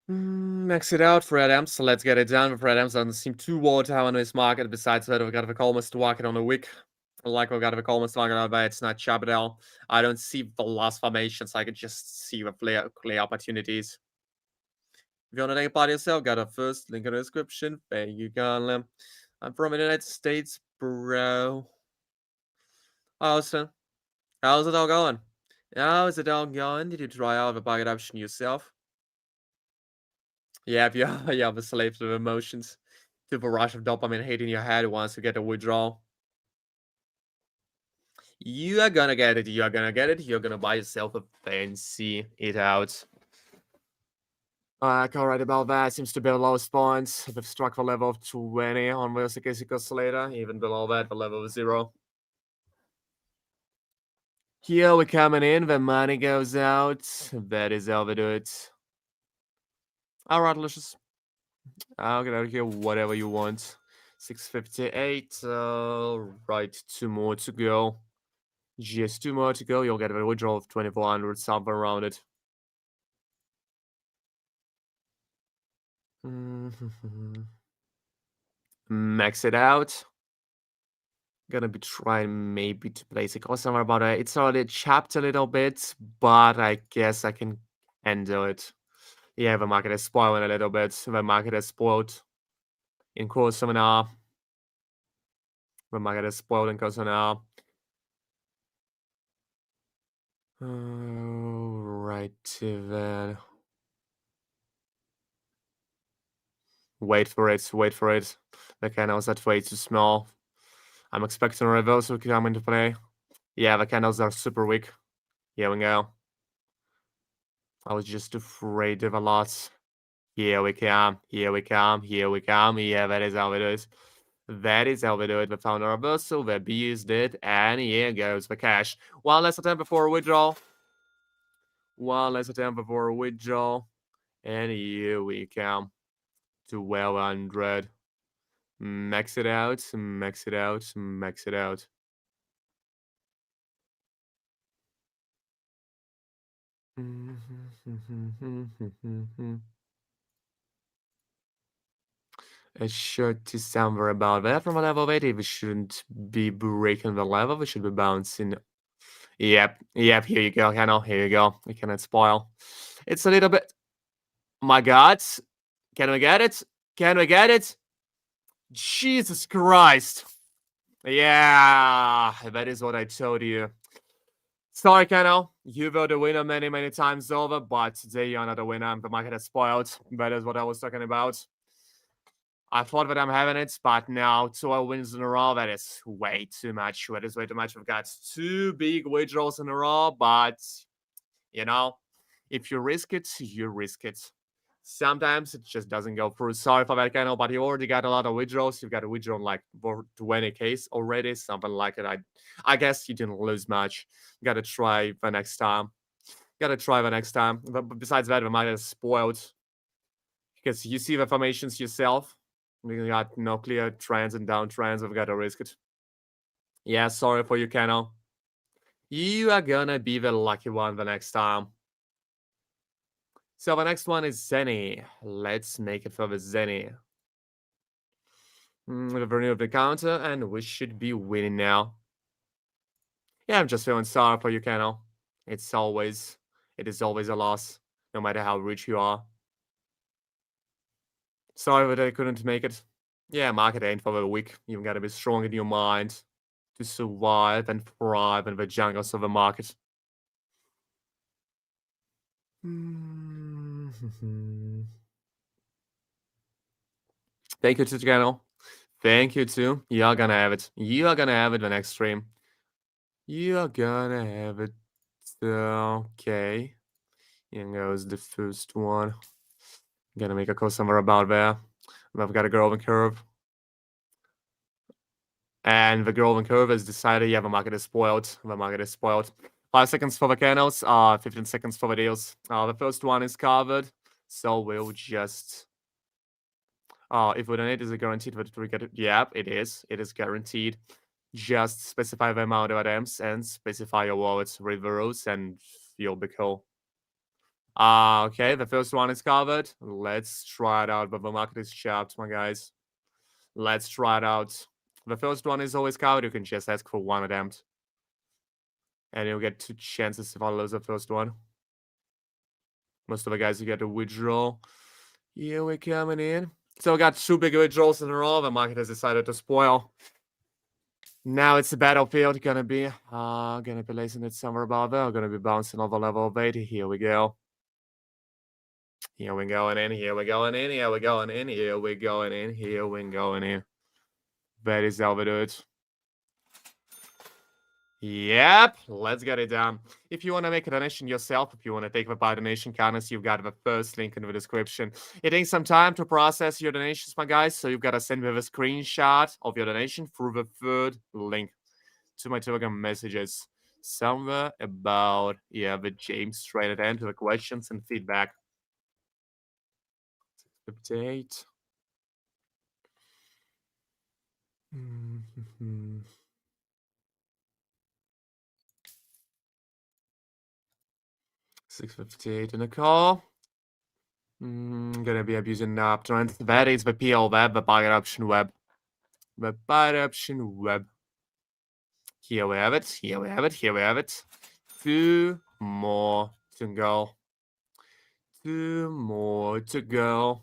Max it out for red amps. So let's get it done. Red amps doesn't seem too volatile in this market. Besides that, we've got the columnist market on the wick. Like we've got the columnist market on the it's not sharp at all. I don't see the last formations. I can just see the clear opportunities. If you want to take a part yourself, got a first link in the description. Thank you, kindly. I'm from the United States, bro. Austin, how's it all going? How's it all going? Did you try out the bucket option yourself? Yeah, if you're the slave to the emotions, to the rush of dopamine hitting your head once you get a withdrawal. You are gonna get it. You are gonna get it. You're gonna buy yourself a fancy it out. Can't write about that. Seems to be the lowest points. They've struck the level of 20 on the stochastic oscillator. Even below that, the level of 0. Here we're coming in. The money goes out. That is how we do it. Alright, Lucius. I'll get out of here. Whatever you want. 658. Right, 2 more to go. Just 2 more to go. You'll get a withdrawal of 2400, something around it. Max it out. Gonna be trying maybe to place a customer about it. It's already chopped a little bit, but I guess I can handle it. Yeah, the market is spoiling a little bit. The market is spoiled in course of an hour. The market is spoiled in course of an hour. Right then. Wait for it. Wait for it. The candles are way too small. I'm expecting a reversal to come into play. Yeah, the candles are super weak. Here we go. I was just afraid of a lot. Here we come. Here we come. Here we come. Yeah, that is how we do it. That is how we do it. We found a reversal. We abused it. And here goes the cash. One last attempt before withdrawal. One last attempt before withdrawal. And here we come. 1200. Max it out. Max it out. Max it out. It should to somewhere about that from a level 80. We shouldn't be breaking the level. We should be bouncing. Yep. Here you go, Hannah. Here you go. We cannot spoil. It's a little bit. My God. Can we get it? Can we get it? Jesus Christ. Yeah, that is what I told you. Sorry, Kano. You were the winner many, many times over, but today you're not the winner. The market has spoiled. That is what I was talking about. I thought that I'm having it, but now 12 wins in a row, that is way too much. That is way too much. We've got 2 big withdrawals in a row, but, you know, if you risk it, you risk it. Sometimes it just doesn't go through. Sorry for that, Kano, but you already got a lot of withdrawals. You've got a withdrawal like 20 case already, something like it. I guess you didn't lose much. You got to try the next time. But besides that, the market is spoiled. Because you see the formations yourself. We got no clear trends and downtrends. We've got to risk it. Yeah, sorry for you, Kennel. You are gonna be the lucky one the next time. So the next one is Zenny. Let's make it for the Zenny. With a renew of the counter, and we should be winning now. Yeah, I'm just feeling sorry for you, Kennel. It is always a loss, no matter how rich you are. Sorry that I couldn't make it. Yeah, market ain't for the weak. You've got to be strong in your mind to survive and thrive in the jungles of the market. Thank you to the channel. Thank you too. You're gonna have it. You are gonna have it the next stream. You are gonna have it. Okay. Here goes the first one. Gonna make a call somewhere about there. I've got a golden curve. And the golden curve has decided, yeah, the market is spoiled. The market is spoiled. 5 seconds for the candles, 15 seconds for the deals. The first one is covered, so we'll just... if we donate, is it guaranteed that we get it? Yep, it is. It is guaranteed. Just specify the amount of items and specify your wallet's rules, and you'll be cool. Okay, the first one is covered. Let's try it out, but the market is chopped, my guys. Let's try it out. The first one is always covered. You can just ask for one attempt. And you'll get 2 chances if I lose the first one. Most of the guys, you get a withdrawal. Here we're coming in. So we got 2 big withdrawals in a row. The market has decided to spoil. Now it's a battlefield. Gonna be placing it somewhere about there. Gonna be bouncing over level of 80. Here we go. Here we're going in. Here we're going in. Here we're going in. Here we're going in. Here we're going in. That is how we do it. Yep, let's get it done. If you want to make a donation yourself, if you want to take the buy donation counters, you've got the first link in the description. It takes some time to process your donations, my guys, so you've got to send me a screenshot of your donation through the third link to my Telegram messages. Somewhere about, yeah, the James trade at end to the questions and feedback. Update. 658 in the call. Gonna be abusing the uptrend. That is the PL web, the buy option web. The buy option web. Here we have it. Here we have it. Here we have it. 2 more to go. 2 more to go.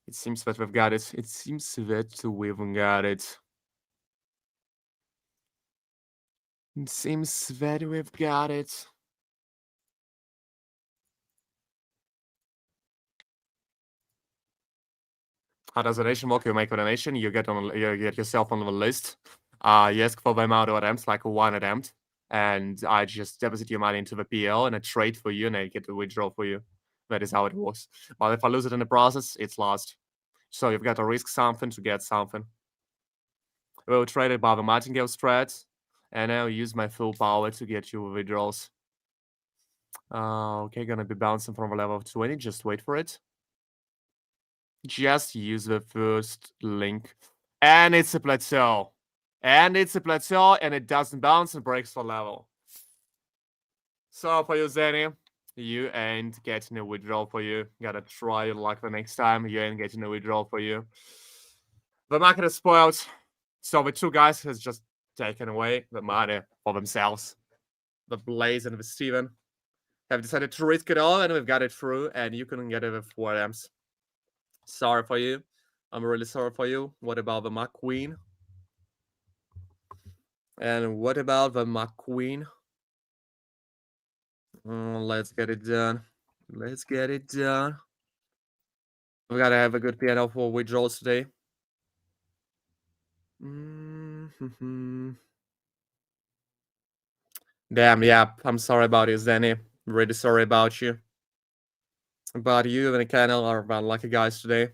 It seems that we've got it. It seems that we've got it. It seems that we've got it. How does a donation work? You make a donation, you get yourself on the list. You ask for the amount of attempts, like 1 attempt, and I just deposit your money into the PL and I trade for you and I get to withdraw for you. That is how it works. But if I lose it in the process, it's lost. So you've got to risk something to get something. We'll trade it by the martingale strat, and I'll use my full power to get you withdrawals. Okay, gonna be bouncing from a level of 20. Just wait for it. Just use the first link. And it's a plateau. And it's a plateau, and it doesn't bounce and breaks the level. So for you, Zenny, you ain't getting a withdrawal for you. Gotta try your luck the next time. You ain't getting a withdrawal for you. The market is spoiled. So the 2 guys has just taken away the money for themselves. The Blaze and the Steven have decided to risk it all, and we've got it through, and you couldn't get it with 4 amps. Sorry for you. I'm really sorry for you. What about the McQueen? And what about the McQueen? Let's get it done. Let's get it done. We gotta have a good piano for withdrawals today. Damn, yeah. I'm sorry about you, Zenny. Really sorry about you. But you and the channel are about lucky guys today.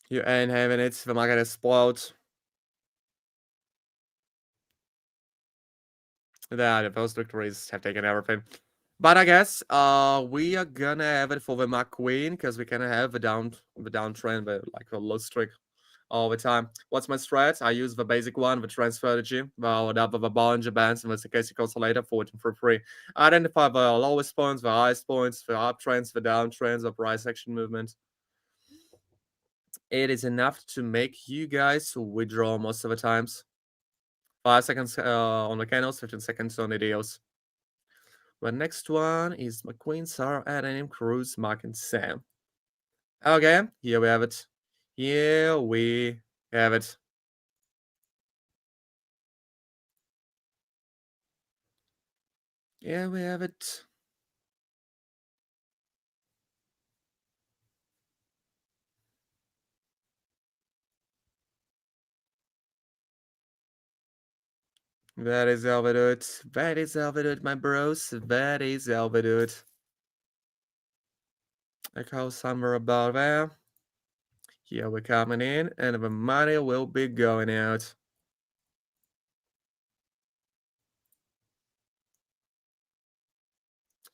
You ain't having it. The market is spoiled. Yeah, those victories have taken everything. But I guess we are gonna have it for the McQueen because we can have the downtrend, but like a low streak all the time. What's my strat? I use the basic one, the transfer strategy, the Bollinger Bands, and the stochastic oscillator for free. Identify the lowest points, the highest points, the uptrends, the downtrends, the price action movement. It is enough to make you guys withdraw most of the times. 5 seconds on the candles, 15 seconds on the deals. The next one is McQueen, Sarah, Adam, Cruz, Mark, and Sam. Okay, here we have it. Here we have it. Here we have it. That is how we do it. That is how we do it, my bros. That is how we do it. I call somewhere about there. Here we're coming in, and the money will be going out.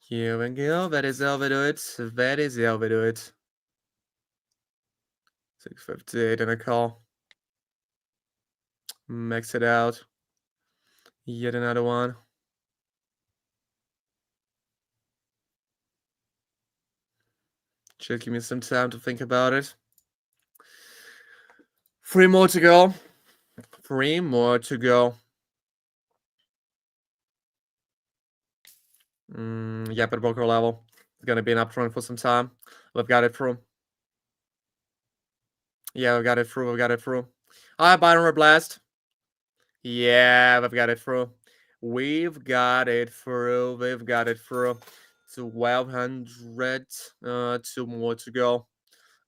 Here we go. That is how we do it. That is how we do it. 658 and a call. Max it out. Yet another one. Just give me some time to think about it. 3 more to go. 3 more to go. Yep, at broker level. It's gonna be an uptrend for some time. We've got it through. Yeah, we've got it through. We've got it through. Hi, Byron Blast. Yeah, we've got it through. We've got it through. We've got it through. 1200. 2 more to go.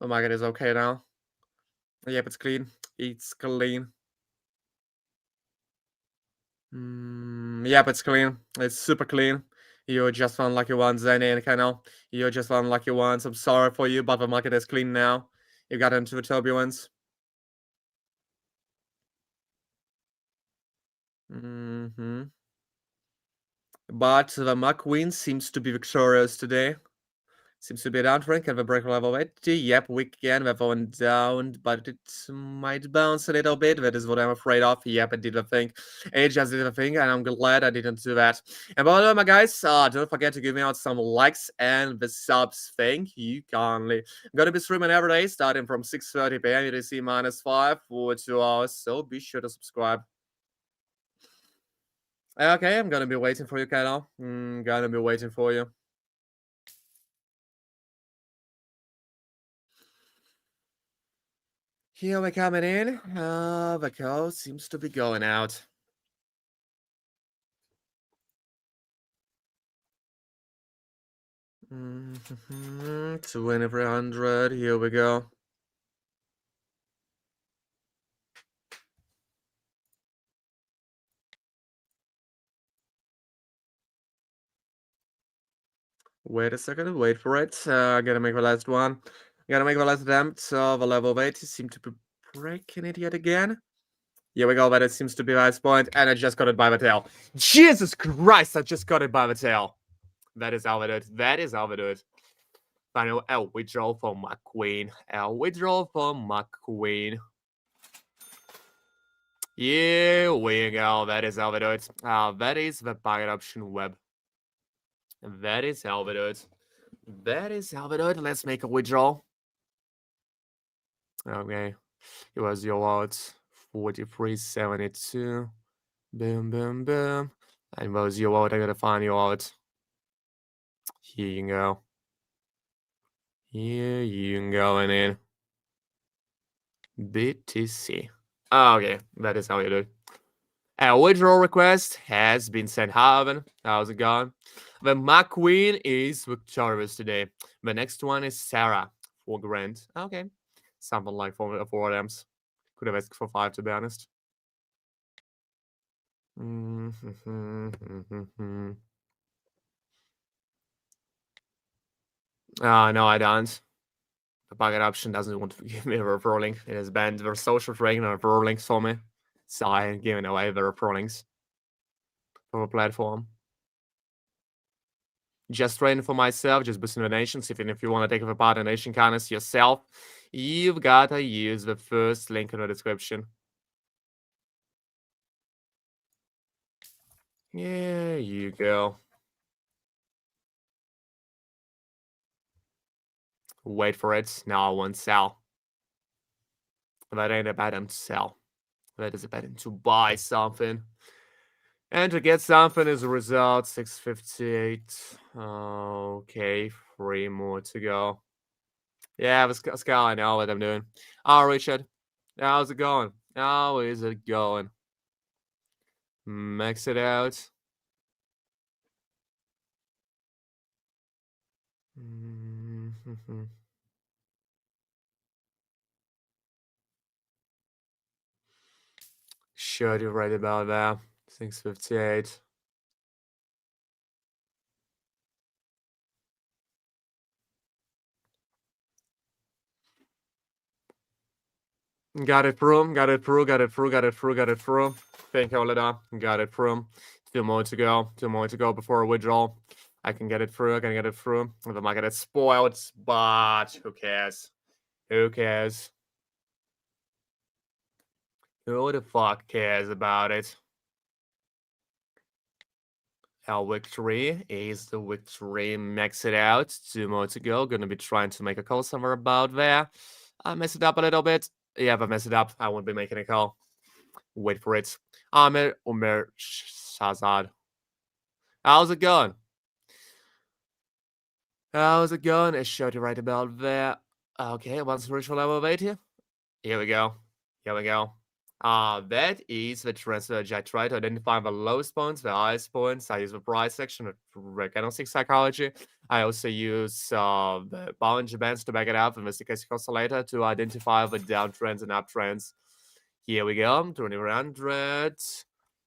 Oh my god, it's okay now. Yep, it's clean. It's clean. Yep, it's clean. It's super clean. You're just unlucky ones, Zane and Canal. You're just unlucky ones. I'm sorry for you, but the market is clean now. You got into the turbulence. But the McQueen seems to be victorious today. Seems to be a downtrend. Can we break level 80? Yep, we can. We're going down, but it might bounce a little bit. That is what I'm afraid of. Yep, it did the thing. It just did the thing, and I'm glad I didn't do that. And by the way, my guys, don't forget to give me out some likes and the subs. Thank you kindly. I'm going to be streaming every day, starting from 6:30 p.m. UTC -5 for 2 hours, so be sure to subscribe. Okay, I'm going to be waiting for you, Kyle. Gonna be waiting for you. Here we're coming in. The code seems to be going out. Mm -hmm. 2300. Here we go. Wait a second. Wait for it. Gotta make the last one. Gotta make the last attempt. So the level of 80 seem to be breaking it yet again. Here we go. But it seems to be last point, and I just got it by the tail. Jesus Christ! I just got it by the tail. That is how we do it. That is how we do it. Final L withdrawal from McQueen. L withdrawal from McQueen. Here we go. That is how we do it. That is the bucket option web. That is how we do it. That is how we do it. Let's make a withdrawal. Okay. It was your out 43.72. Boom, boom, boom. And was your out. I gotta find you out. Here you go. Here you go and in. BTC. Okay, that is how you do it. A withdrawal request has been sent. Haven. How's it going? The McQueen is victorious today. The next one is Sarah. 4 grand. Okay. Something like 4 M's. Could have asked for 5, to be honest. No, I don't. The bucket option doesn't want to give me a referral link. It has banned their social trading and referral links for me. So I am giving away the referral links from a platform. Just training for myself, just boosting donations. Even if you want to take a part in donation kindness yourself, you've got to use the first link in the description. There you go. Wait for it. Now I won't sell. That ain't a button to sell. That is a button to buy something. And to get something as a result, 658. Okay, 3 more to go. Yeah, the Scal, I know what I'm doing. Oh, Richard, how's it going? How is it going? Max it out. Sure, you're right about that. 658. Got it through, got it through, got it through, got it through, got it through. Thank you, Olida. Got it through. 2 more to go. 2 more to go before a withdrawal. I can get it through. I can get it through. I might get it spoiled, but who cares? Who cares? Who the fuck cares about it? Our victory is the victory. Max it out. 2 more to go. Gonna be trying to make a call somewhere about there. I messed it up a little bit. Yeah, if I mess it up, I won't be making a call. Wait for it. Amir Omer Shazad. How's it going? How's it going? It showed you right about there. Okay, one spiritual level of 80. Here we go. Here we go. That is the transfer. I try to identify the lowest points, the highest points. I use the price section of candlestick psychology. I also use the Bollinger Bands to back it up and the stochastic oscillator to identify the downtrends and uptrends. Here we go. 2100.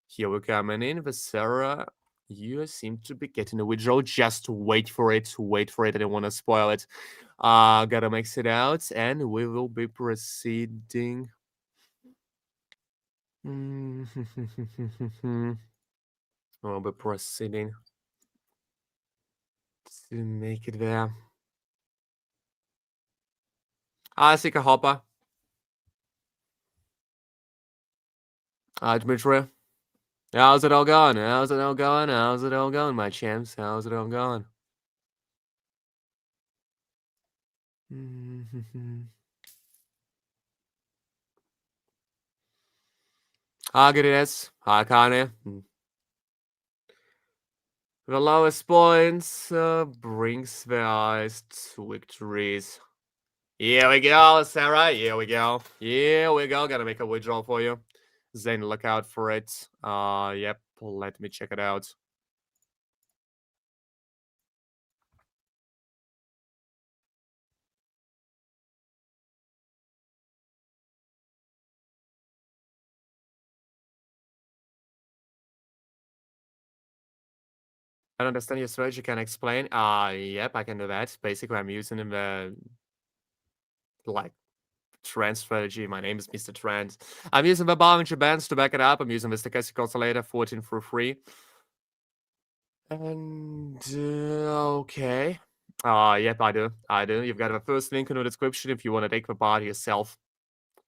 Here we're coming in. The Sarah. You seem to be getting a withdrawal. Just wait for it. Wait for it. I don't want to spoil it. Gotta mix it out, and we will be proceeding. We'll be proceeding to make it there. Sika Hopper. Dmitry. How's it all going? How's it all going? How's it all going, my champs? How's it all going? Hi, good it is. Hi, Connie. The lowest points brings the highest victories. Here we go, Sarah. Here we go. Here we go. Gotta make a withdrawal for you. Zane, look out for it. Yep. Let me check it out. I don't understand your strategy. Can I explain? Yep, I can do that. Basically, I'm using the like trend strategy. My name is Mr. Trend. I'm using the Bollinger Bands to back it up. I'm using the stochastic oscillator 14 through 3. And okay. Yep, I do. I do. You've got the first link in the description if you want to take the part yourself.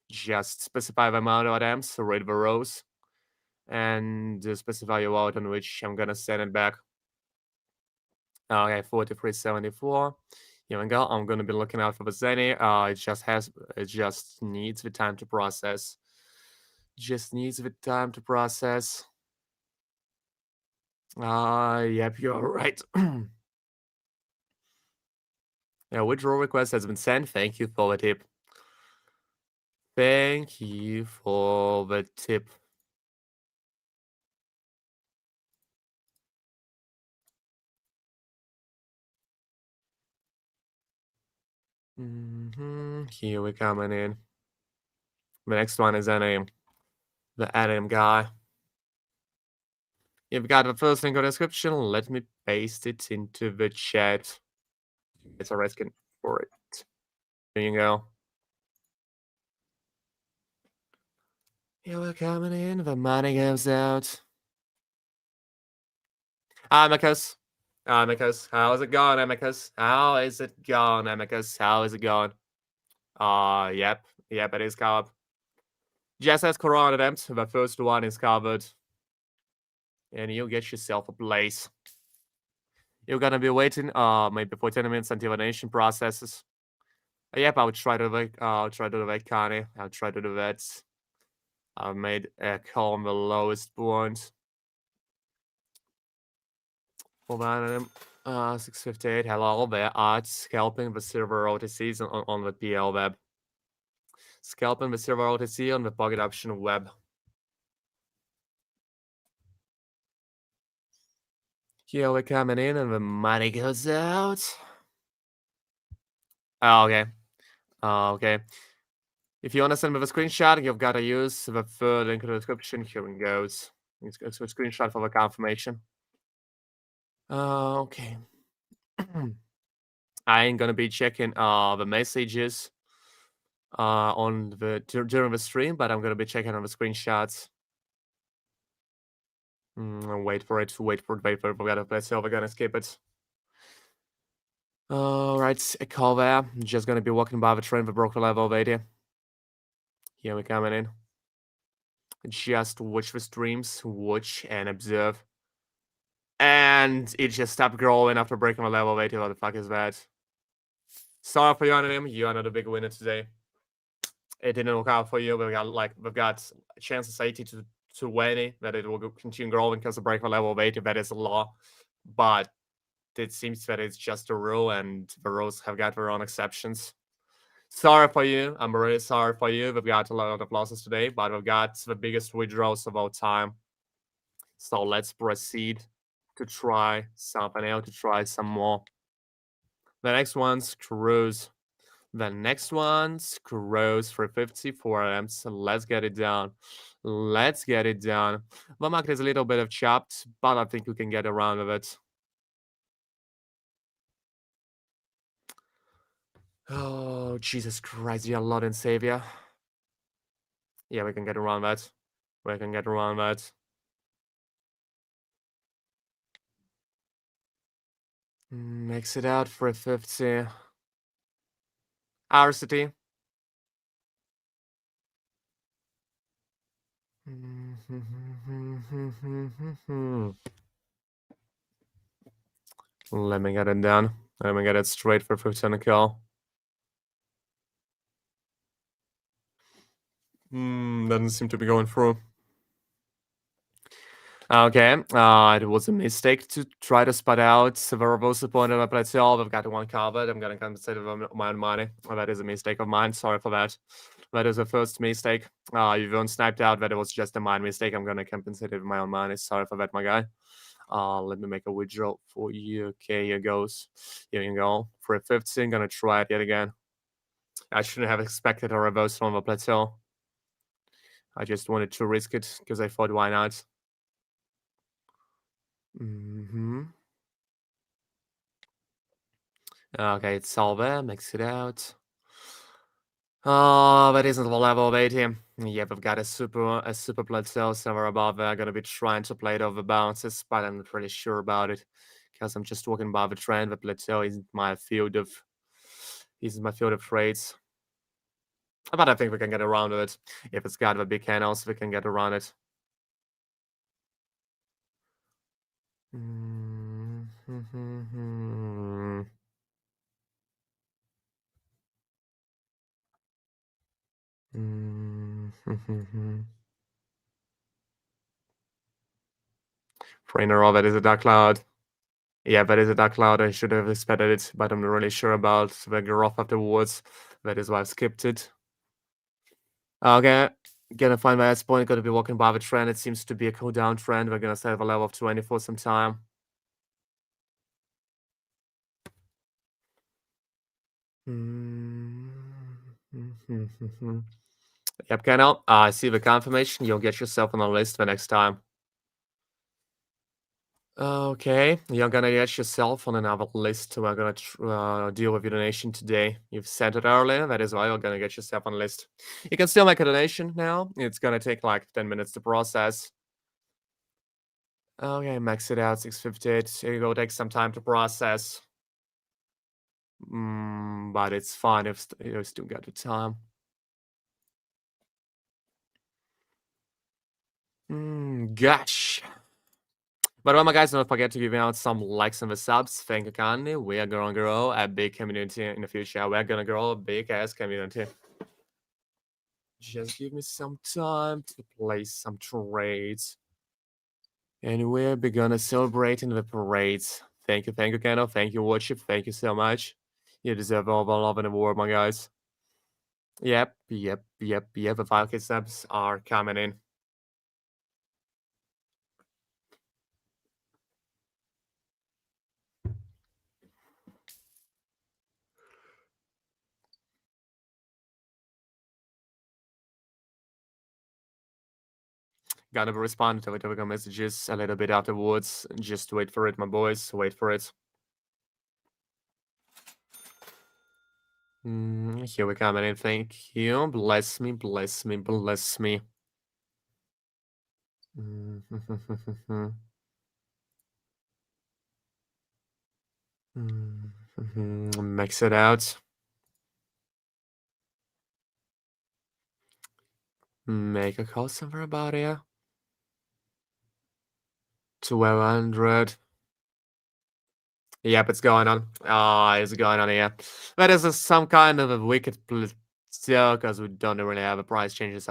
Just specify the amount of items, rate the rows, and specify your route on which I'm gonna send it back. Okay, 4374. Here we go. I'm gonna be looking out for the Zeni. It just needs the time to process. Just needs the time to process. Yep, you're right. Yeah, withdrawal request has been sent. Thank you for the tip. Thank you for the tip. Here we're coming in. The next one is NA. The Adam guy. You've got the first link in the description. Let me paste it into the chat. It's a asking for it. There you go. Here we're coming in. The money goes out. Hi, Marcus. Amicus, how's it going, Amicus? How is it going, Amicus? How is it going? Yep, it is covered. Just as Corona attempt, the first one is covered. And you get yourself a place. You're gonna be waiting, maybe for 10 minutes until the nation processes. Yep, I'll try to do that, Connie. I'll try to do that. I've made a call on the lowest point. Hold on, 658. Hello there. Scalping the server OTCs on the PL web. Scalping the server OTC on the pocket option web. Here we're coming in and the money goes out. Oh, okay. Okay. If you want to send me the screenshot, you've got to use the third link in the description. Here it goes. It's a screenshot for the confirmation. Okay. I ain't gonna be checking the messages on the during the stream, but I'm gonna be checking on the screenshots. Wait for it. We're gonna skip it. Alright, a call there. Just gonna be walking by the train that broke the level of 80. Here we're coming in. Just watch the streams, watch and observe. And it just stopped growing after breaking the level of 80. What the fuck is that? Sorry for you, Anonym. You are not a big winner today. It didn't work out for you. We've got chances 80 to 20 that it will continue growing because of breaking the level of 80. That is a law. But it seems that it's just a rule, and the rules have got their own exceptions. Sorry for you. I'm really sorry for you. We've got a lot of losses today, but we've got the biggest withdrawals of all time. So let's proceed to try something else, to try some more. The next one's Cruise. The next one's Cruise for 54 amps. Let's get it down. Let's get it down. The market is a little bit of chopped, but I think we can get around with it. Oh, Jesus Christ, dear Lord and Savior. Yeah, we can get around that. We can get around that. Makes it out for 50. Our city. Let me get it down. Let me get it straight for 50 on a kill. Doesn't seem to be going through. Okay, it was a mistake to try to spot out the verbose point of my plateau. I've got one covered. I'm gonna compensate with my own money. That is a mistake of mine. Sorry for that. That is the first mistake. You weren't sniped out. That it was just a mine mistake. I'm gonna compensate it with my own money. Sorry for that, my guy. Let me make a withdrawal for you. Okay, here goes. Here you go. For a 15, gonna try it yet again. I shouldn't have expected a reverse from the plateau. I just wanted to risk it because I thought, why not? Okay, it's all there. Mix it out. Oh, that isn't the level of 80. Yeah, we've got a super plateau somewhere above there. Gonna be trying to play it over bounces, but I'm not really sure about it because I'm just walking above the trend. The plateau isn't my field of trades. But I think we can get around it. If it's got the big candles, we can get around it. Trainer, that is a dark cloud. Yeah, that is a dark cloud. I should have expected it, but I'm not really sure about the growth afterwards. That is why I've skipped it. Okay, gonna find my S point. Gonna be walking by the trend. It seems to be a cooldown trend. We're gonna save a level of 20 for some time. Yep, Kennel. I see the confirmation. You'll get yourself on the list the next time. Okay, you're gonna get yourself on another list. We're gonna deal with your donation today. You've sent it earlier. That is why you're gonna get yourself on the list. You can still make a donation now. It's gonna take like 10 minutes to process. Okay, max it out, 658. Here you go, take some time to process. But it's fine if you still got the time. Gosh. But my guys, don't forget to give out some likes and the subs. Thank you kindly. We are gonna grow a big community in the future. We're gonna grow a big ass community. Just give me some time to play some trades. And we're gonna celebrate in the parades. Thank you, Kano. Thank you, Worship. Thank you so much. You deserve all the love in the world, my guys. Yep. The 5K subs are coming in. Gonna respond to the typical messages a little bit afterwards. Just wait for it, my boys. Wait for it. Here we come in. Thank you. Bless me, bless me, bless me. Mix it out. Make a call somewhere about here. 1200. Yep, it's going on. It's going on here. That is some kind of a wicked still because we don't really have a price changes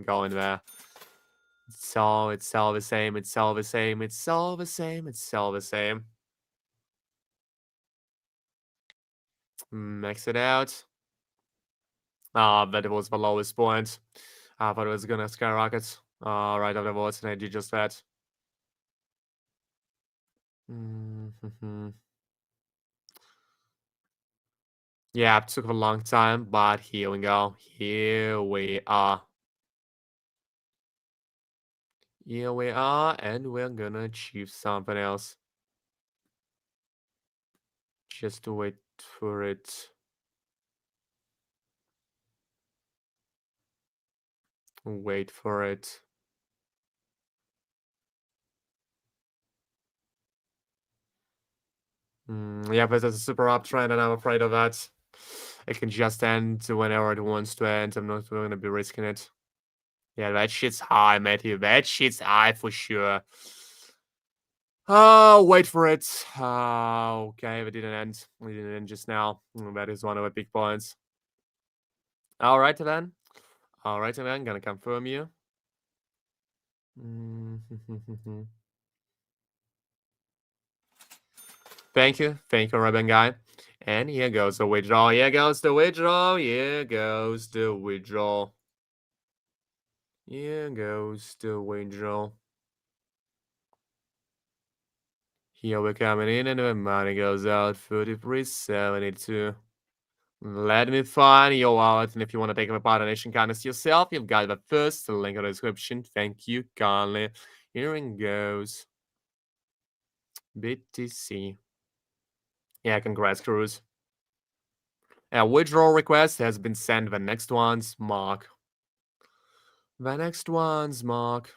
going there. It's all the same. It's all the same. It's all the same. It's all the same. Max it out. But it was the lowest point. I thought it was gonna skyrocket. Right afterwards, and I did just that. Yeah, it took a long time, but here we go. Here we are. Here we are, and we're gonna achieve something else. Just to wait for it. Wait for it. Yeah, but it's a super uptrend, and I'm afraid of that. It can just end whenever it wants to end. I'm not going to be risking it. Yeah, that shit's high, Matthew. That shit's high for sure. Oh, wait for it. Okay, it didn't end. It didn't end just now. That is one of the big points. All right, then. All right, then. Gonna confirm you. Thank you, Robin guy. And here goes the withdrawal. Here goes the withdrawal. Here goes the withdrawal. Here goes the withdrawal. Here we're coming in, and the money goes out 33.72. Let me find your wallet, and if you want to take a part in Nation Kindness yourself, you've got the first link in the description. Thank you kindly. Here it goes. BTC. Yeah, congrats, Cruz. A withdrawal request has been sent. The next one's Mark. The next one's Mark.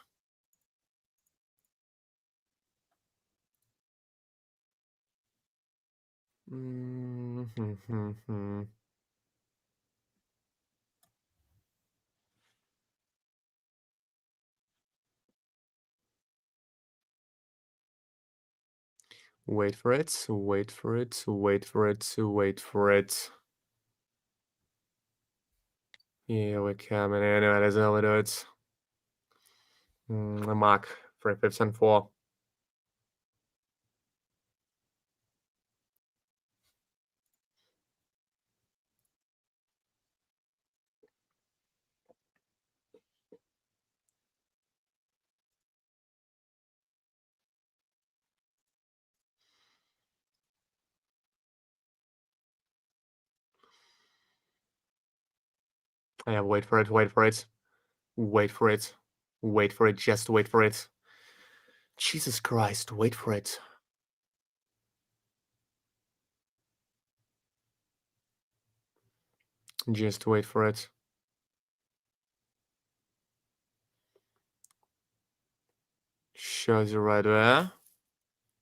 Wait for it, wait for it, wait for it, wait for it. Here we're coming in, that is how we do it. Mark, 3 5 and 4. Yeah, wait for it, wait for it. Wait for it. Wait for it, just wait for it. Jesus Christ, wait for it. Just wait for it. Shows you right there.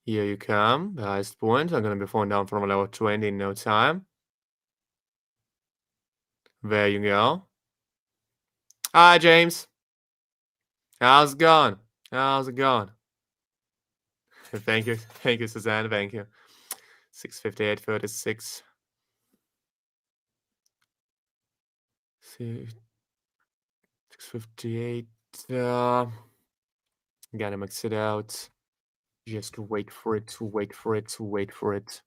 Here you come, the highest point. I'm gonna be falling down from level 20 in no time. There you go. Hi, James. How's it going? How's it going? Thank you, Suzanne. Thank you. 658, 36. 658. Gotta mix it out. Just wait for it, wait for it, wait for it.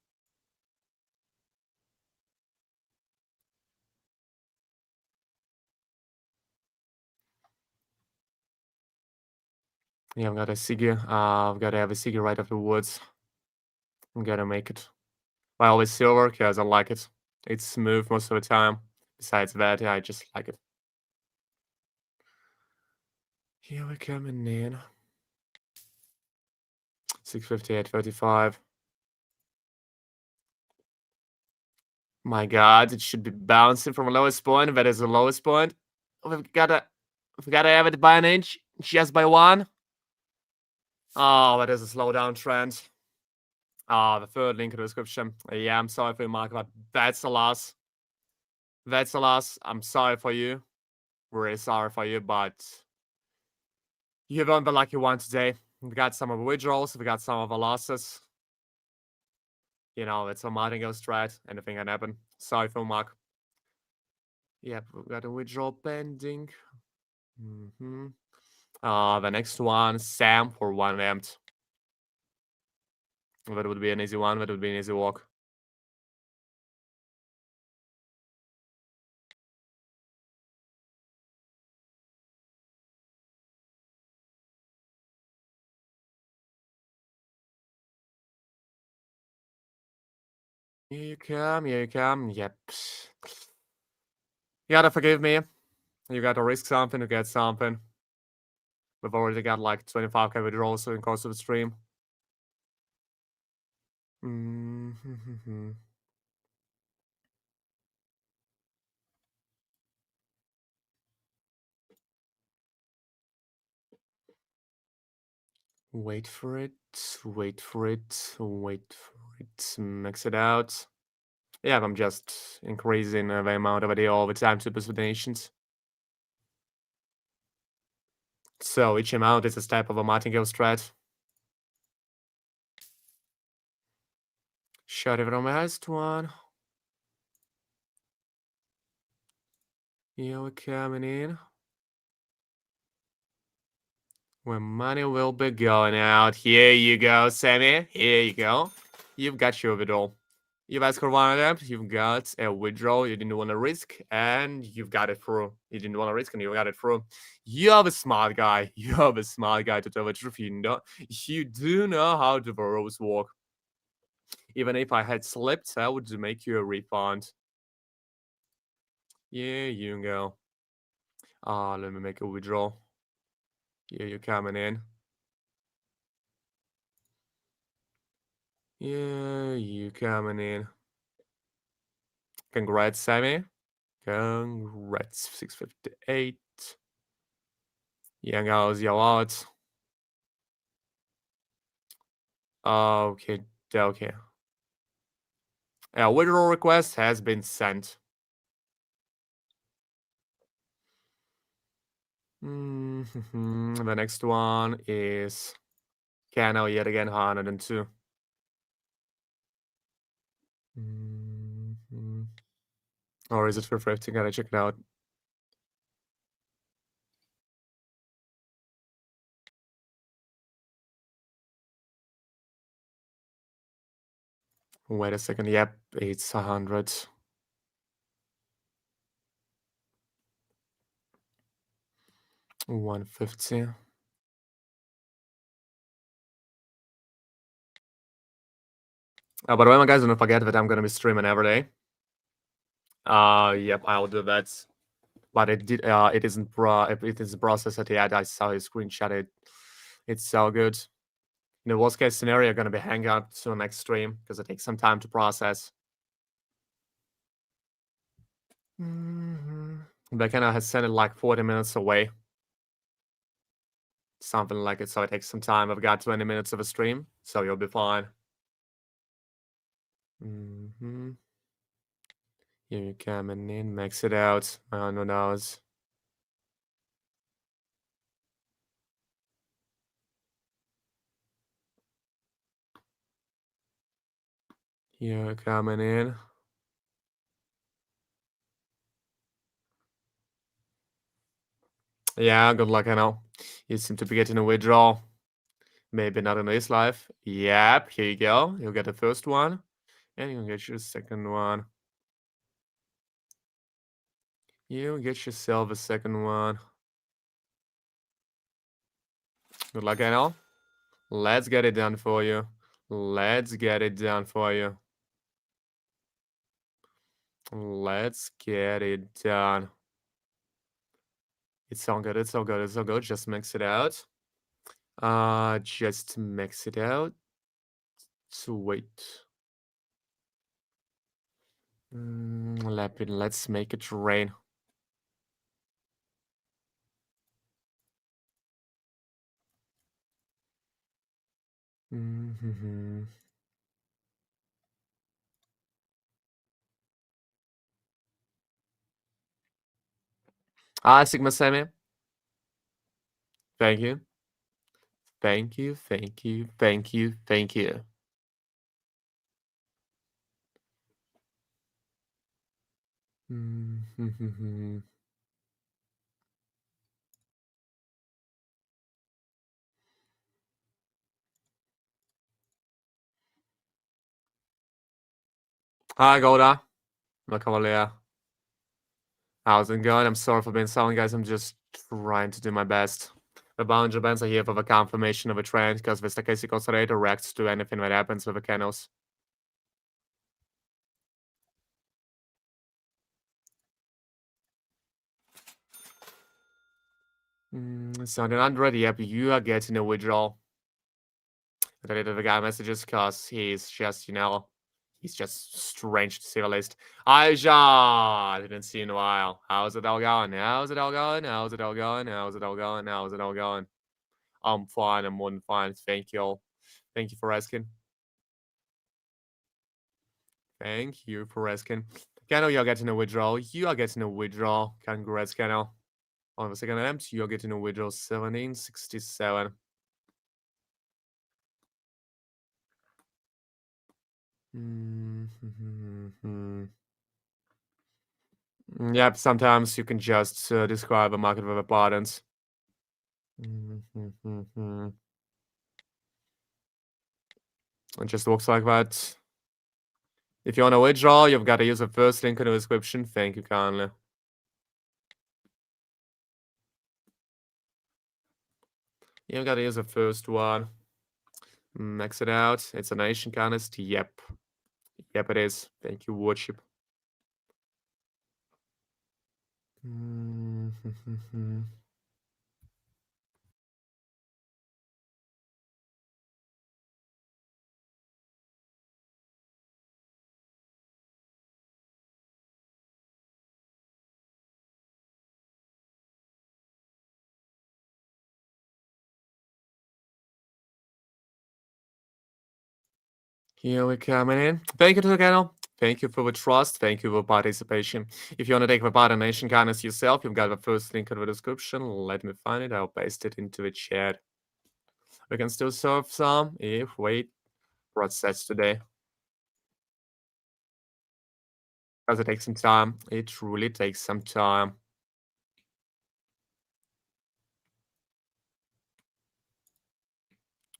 Yeah, I've got a Siggy. I've got to have a Siggy right afterwards. I'm gonna make it. I always silver because I like it. It's smooth most of the time. Besides that, yeah, I just like it. Here we're coming in. 658, 35. My God, it should be bouncing from the lowest point. That is the lowest point. We've gotta have it by an inch, just by one. Oh, that is a slowdown trend. The third link in the description. Yeah, I'm sorry for you, Mark, but that's a loss. That's a loss. I'm sorry for you. Really sorry for you, but you weren't the lucky one today. We got some of the withdrawals, we got some of the losses. You know, it's a martingale strat. Anything can happen. Sorry for Mark. Yep, we got a withdrawal pending. The next one, Sam for 1 amped. That would be an easy one. That would be an easy walk. Here you come, here you come. Yep. You gotta forgive me. You gotta risk something to get something. We've already got like 25k withdrawals in the course of the stream. Wait for it, wait for it, wait for it. Max it out. Yeah, I'm just increasing the amount of idea all the time to donations. So each amount is a step of a martingale strat. Shut it on my highest one. Here we're coming in. When money will be going out. Here you go, Sammy. Here you go. You've got your withdrawal. You've asked for one of them. You've got a withdrawal you didn't want to risk, and you've got it through. You didn't want to risk, and you got it through. You're the smart guy. You're the smart guy to tell the truth. You do know how the rules work. Even if I had slipped, I would make you a refund. Yeah, you go. Let me make a withdrawal. Yeah, you're coming in. Yeah, you coming in. Congrats, Sammy. Congrats, 658. Young how's your odds? Okay, okay. A withdrawal request has been sent. The next one is Cano yet again, 102. Or is it for 50? Gotta check it out. Wait a second. Yep, it's 100. 150. Oh, by the way, my guys, don't forget that I'm gonna be streaming every day. Yep, I'll do that. But it did. It isn't processed yet. I saw his screenshot. It's so good. In the worst case scenario, gonna be hanging out to the next stream because it takes some time to process. Backend has sent it like 40 minutes away. Something like it, so it takes some time. I've got 20 minutes of a stream, so you'll be fine. Here you coming in, max it out. No knows. Here coming in. Yeah, good luck, I know. You seem to be getting a withdrawal. Maybe not in this life. Yep, here you go. You'll get the first one, and you'll get your second one. You get yourself a second one. Good luck, I know. Let's get it done for you. Let's get it done for you. Let's get it done. It's all good. It's all good. It's all good. Just mix it out. Just mix it out. So wait. Let's make it rain. Sigma Semi. Thank you. Thank you. Thank you. Thank you. Thank you. Hi, Golda. My Cavalier. How's it going? I'm sorry for being silent, guys. I'm just trying to do my best. The Bollinger Bands are here for the confirmation of a trend because the stochastic oscillator reacts to anything that happens with the candles. 1700, yep, you are getting a withdrawal. I deleted the guy messages because he's just, he's just strange to say the least. Aja! Didn't see you in a while. How's it all going? How's it all going? How's it all going? How's it all going? How's it all going? I'm fine. I'm more than fine. Thank you all. Thank you for asking. Thank you for asking. Cano, you're getting a withdrawal. You are getting a withdrawal. Congrats, Cano. On the second attempt, you're getting a withdrawal 1767. Yep, sometimes you can just describe a market with abundance. It just looks like that. If you want to withdraw, you've got to use the first link in the description. Thank you kindly. You've got to use the first one. Max it out. It's a nation contest. Yep. Yep, it is. Thank you, Worship. Here we're coming in. Thank you to the channel. Thank you for the trust. Thank you for participation. If you want to take the part in Nation Kindness yourself, you've got the first link in the description. Let me find it. I'll paste it into the chat. We can still serve some if wait for sets today. Because it takes some time. It truly takes some time.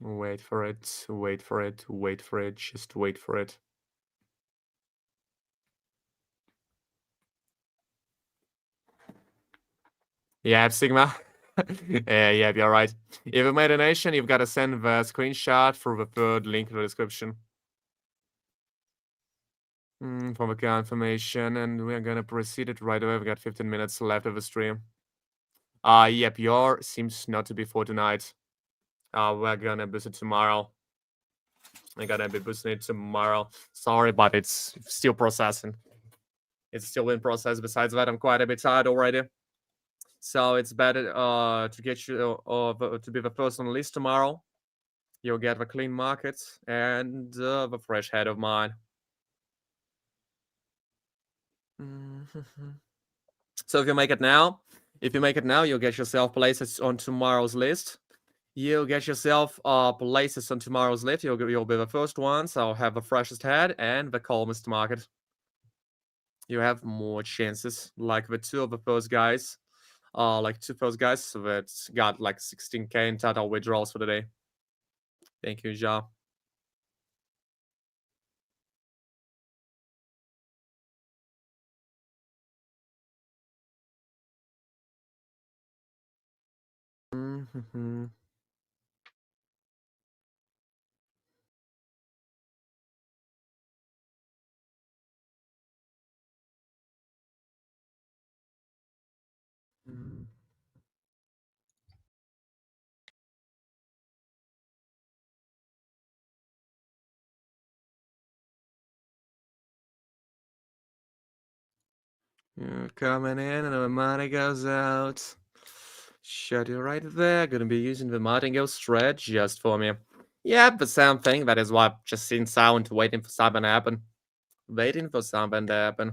Wait for it. Wait for it. Wait for it. Just wait for it. Yeah, Sigma. Yeah, you're right. If you made a nation, you've got to send the screenshot through the third link in the description. For the confirmation, and we're gonna proceed it right away. We've got 15 minutes left of the stream. Yep, your seems not to be for tonight. We're gonna boost it tomorrow. We're gonna be boosting it tomorrow. Sorry, but it's still processing. It's still in process. Besides that, I'm quite a bit tired already. So it's better to get you to be the first on the list tomorrow. You'll get the clean market and the fresh head of mine. Mhm. So if you make it now, you'll get yourself places on tomorrow's list. You'll get yourself places on tomorrow's list. You'll be the first one, so have the freshest head and the calmest market. You have more chances, like the two of the first guys, like two first guys that got like 16K in total withdrawals for the day. Thank you, Ja. Mhm. Mm. You're coming in and the money goes out. Shut you right there. Gonna be using the martingale stretch just for me. Yep, the same thing. That is why I've just seen sound waiting for something to happen. Waiting for something to happen.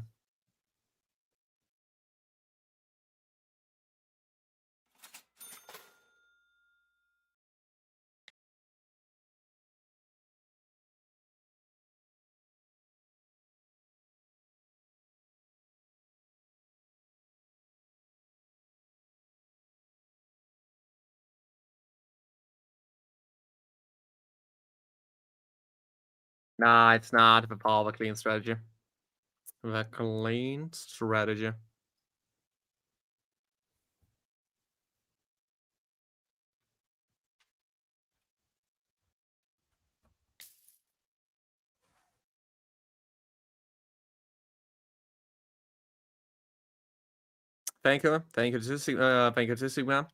Nah, it's not the power of a clean strategy. The clean strategy. Thank you. Thank you to thank you to Sigma.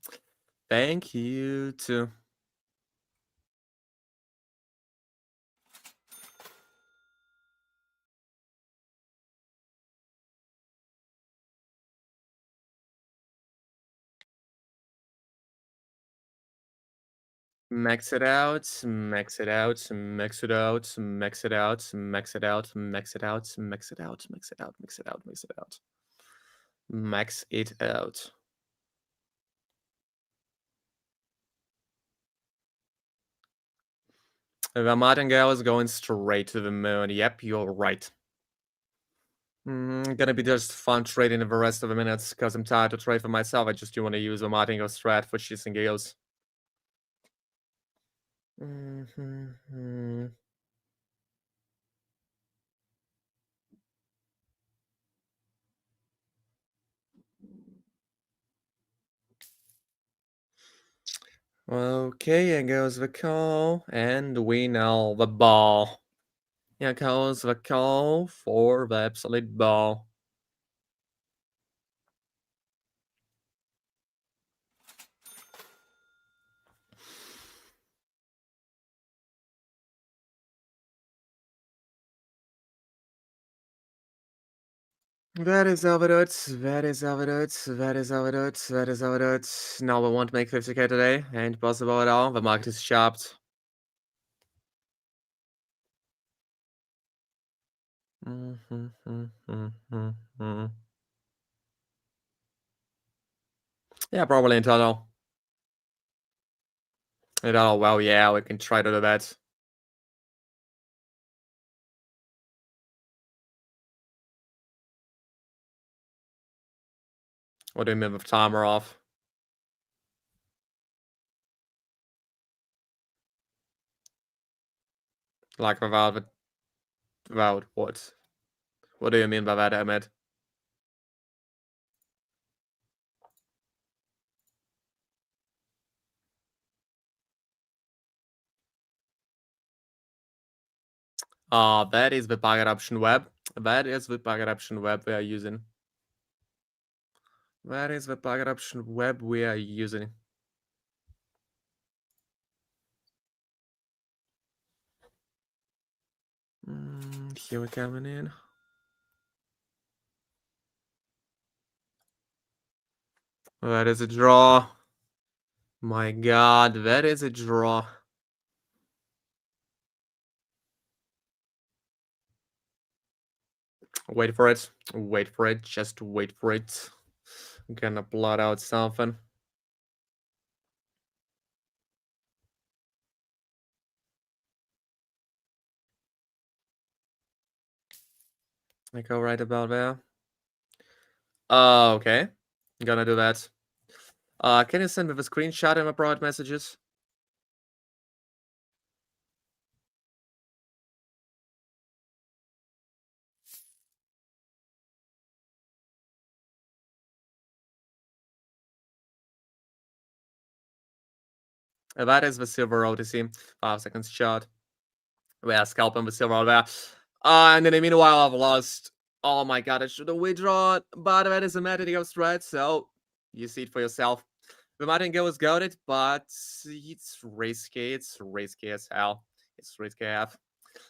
Thank you to. Max it out, max it out, max it out, max it out, max it out, max it out, max it out, max it out, max it out, max it out. Max it out. The martingale is going straight to the moon. Yep, you're right. Gonna be just fun trading the rest of the minutes because I'm tired to trade for myself. I just do want to use the martingale strat for shits and giggles. Mhm. Okay, here goes the call, and we know the ball. Here goes the call for the absolute ball. That is how it is. That is how it is. That is how it is. That is how it is. No, we won't make 50K today. Ain't possible at all. The market is chopped. Yeah, probably in total. In total, well, yeah, we can try to do that. What do you mean with timer off? Like without what? What do you mean by that, Ahmed? That is the target option web. That is the target option web we are using. That is the target option web we are using. Here we're coming in. That is a draw. My god, that is a draw. Wait for it. Wait for it. Just wait for it. I'm gonna blot out something. I go right about there. Okay. I'm gonna do that. Can you send me the screenshot in my private messages? That is the silver OTC. 5 seconds shot. We are scalping the silver over there. And in the meanwhile, I've lost. Oh my god, I should have withdrawn. But that is a Matadeo threat, so you see it for yourself. The Martingale is goaded, but it's risky. It's risky as hell. It's risky AF.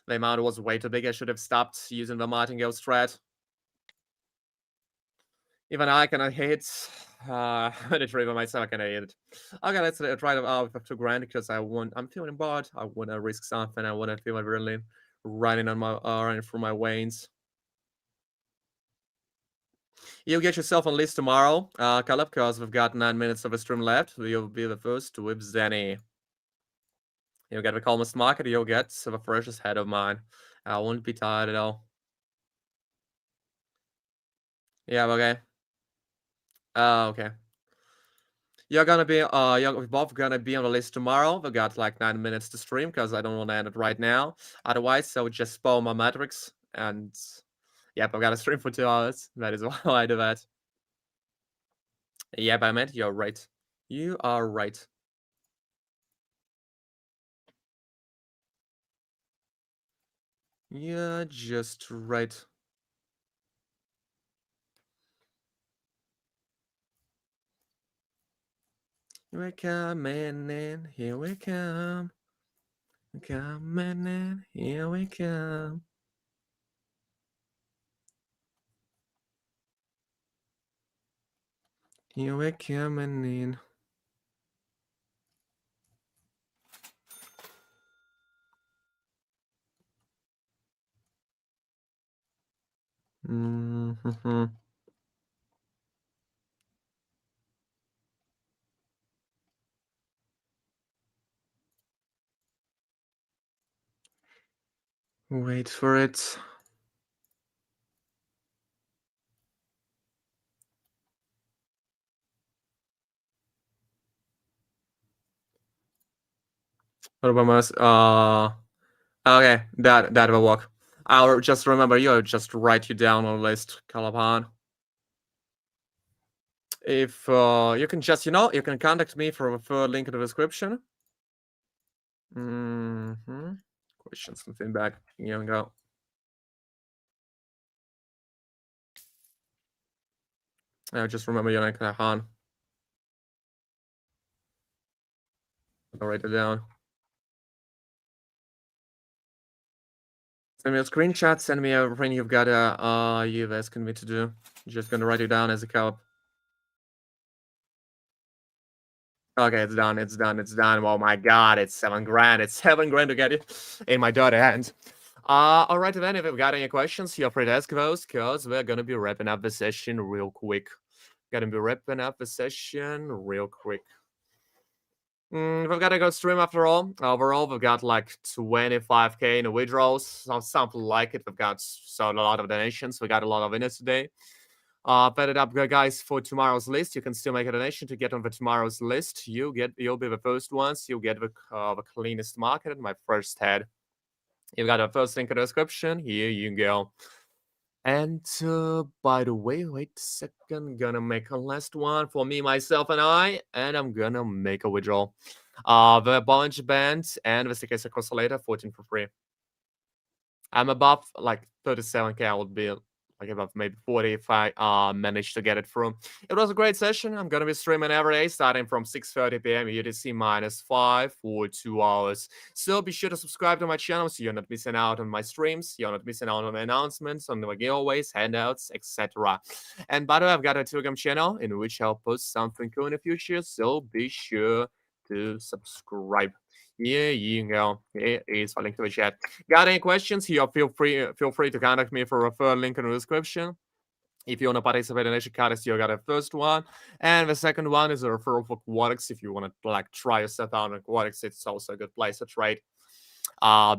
The amount was way too big. I should have stopped using the Martingale strat. Even I cannot hit. The trigger myself, I cannot hit it. Okay, let's try to 2 grand because I'm feeling bored. I want to risk something. I want to feel really running on my running through my veins. You'll get yourself on list tomorrow, Caleb, because we've got 9 minutes of a stream left. You'll be the first with Zenny. You'll get the calmest market. You'll get the freshest head of mine. I won't be tired at all. Yeah, okay. Okay. We're both gonna be on the list tomorrow. We got like 9 minutes to stream because I don't want to end it right now. Otherwise, I would just spoil my metrics and yep, I've got to stream for 2 hours. That is why I do that. Yep, I meant you're right. You are right. You're just right. We're coming in, here we come. Coming in, here we come. Here we're coming in. Mm-hmm. Wait for it. What about my okay, that will work. I'll just remember you. I'll just write you down on the list, Calapan. If you can just, you can contact me from a link in the description. Questions and feedback. Here we go. I'll just remember your name, Calapan. I'll write it down. Send me a screenshot. Send me everything you've got. You've asked me to do. I'm just gonna write it down as a cop. Okay, it's done. It's done. It's done. Oh my god, it's 7 grand. It's 7 grand to get it in my dirty hand. All right, then. If you've got any questions, feel free to ask those, because we're gonna be wrapping up the session real quick. Gonna be wrapping up the session real quick. We've got a good stream after all. Overall, we've got like 25k in the withdrawals, something like it. We've got a lot of donations. We got a lot of winners today. Bet it up, guys, for tomorrow's list. You can still make a donation to get on the tomorrow's list. You'll be the first ones. You'll get the cleanest market, my first head. You've got a first link in the description. Here you go. And by the way, wait a second. Gonna make a last one for me, myself, and I. And I'm gonna make a withdrawal. The Bollinger Band and the Sticker Oscillator, 14 for free. I'm above like 37k. I would be like about maybe 40 if I manage to get it through. It was a great session. I'm gonna be streaming every day, starting from 6:30 p.m. UTC -5 for 2 hours. So be sure to subscribe to my channel so you're not missing out on my streams, you're not missing out on my announcements, on the giveaways, handouts, etc. And by the way, I've got a Telegram channel in which I'll post something cool in the future, so be sure to subscribe. Yeah, you go. It is a link to the chat. Got any questions? Here, feel free to contact me for a referral link in the description. If you want to participate in Ashikaris, you got a first one. And the second one is a referral for aquatics. If you want to like try yourself out in aquatics, it's also a good place to trade.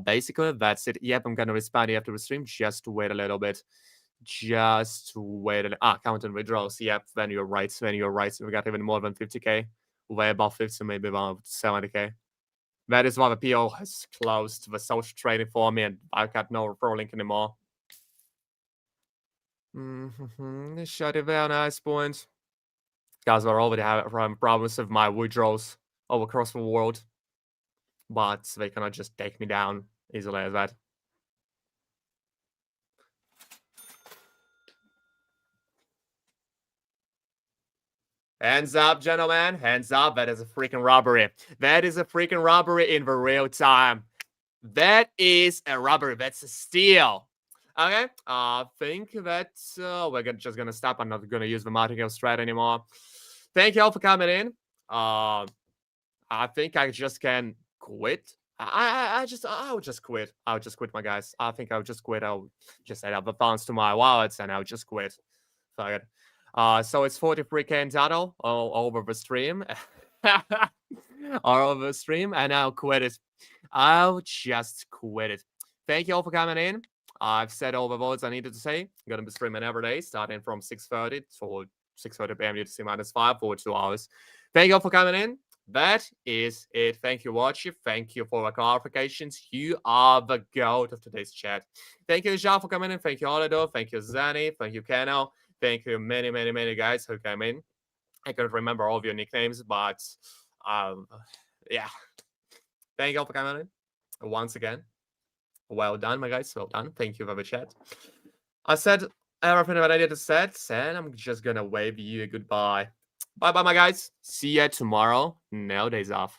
Basically, that's it. Yep, I'm gonna respond after the stream. Just wait a little bit. Just wait count and withdrawals. Yep, then you're right. We got even more than 50k. Way above 50, maybe about 70k. That is why the PO has closed the social trading for me, and I've got no referral link anymore. Shut it down, nice point. Guys, I already have problems with my withdrawals all across the world, but they cannot just take me down easily as that. Hands up, gentlemen. Hands up. That is a freaking robbery. That is a freaking robbery in the real time. That is a robbery. That's a steal. Okay. I think that we're just going to stop. I'm not going to use the martingale strat anymore. Thank you all for coming in. I think I just can quit. I'll just quit. I'll just quit, my guys. I think I'll just quit. I'll just add up the funds to my wallets and I'll just quit. Fuck it. So it's 43k in total all over the stream. All over the stream, and I'll quit it. I'll just quit it. Thank you all for coming in. I've said all the words I needed to say. I'm gonna be streaming every day, starting from 6:30 to 6:30 p.m. UTC -5 for 2 hours. Thank you all for coming in. That is it. Thank you, watching. Thank you for the clarifications. You are the goat of today's chat. Thank you, Jean, for coming in. Thank you, Holido. Thank you, Zani. Thank you, Kano. Thank you, many guys who came in. I can't remember all of your nicknames, but yeah. Thank you all for coming in. Once again, well done, my guys. Well done. Thank you for the chat. I said everything that I needed to say, and I'm just gonna wave you goodbye. Bye, my guys. See ya tomorrow. No days off.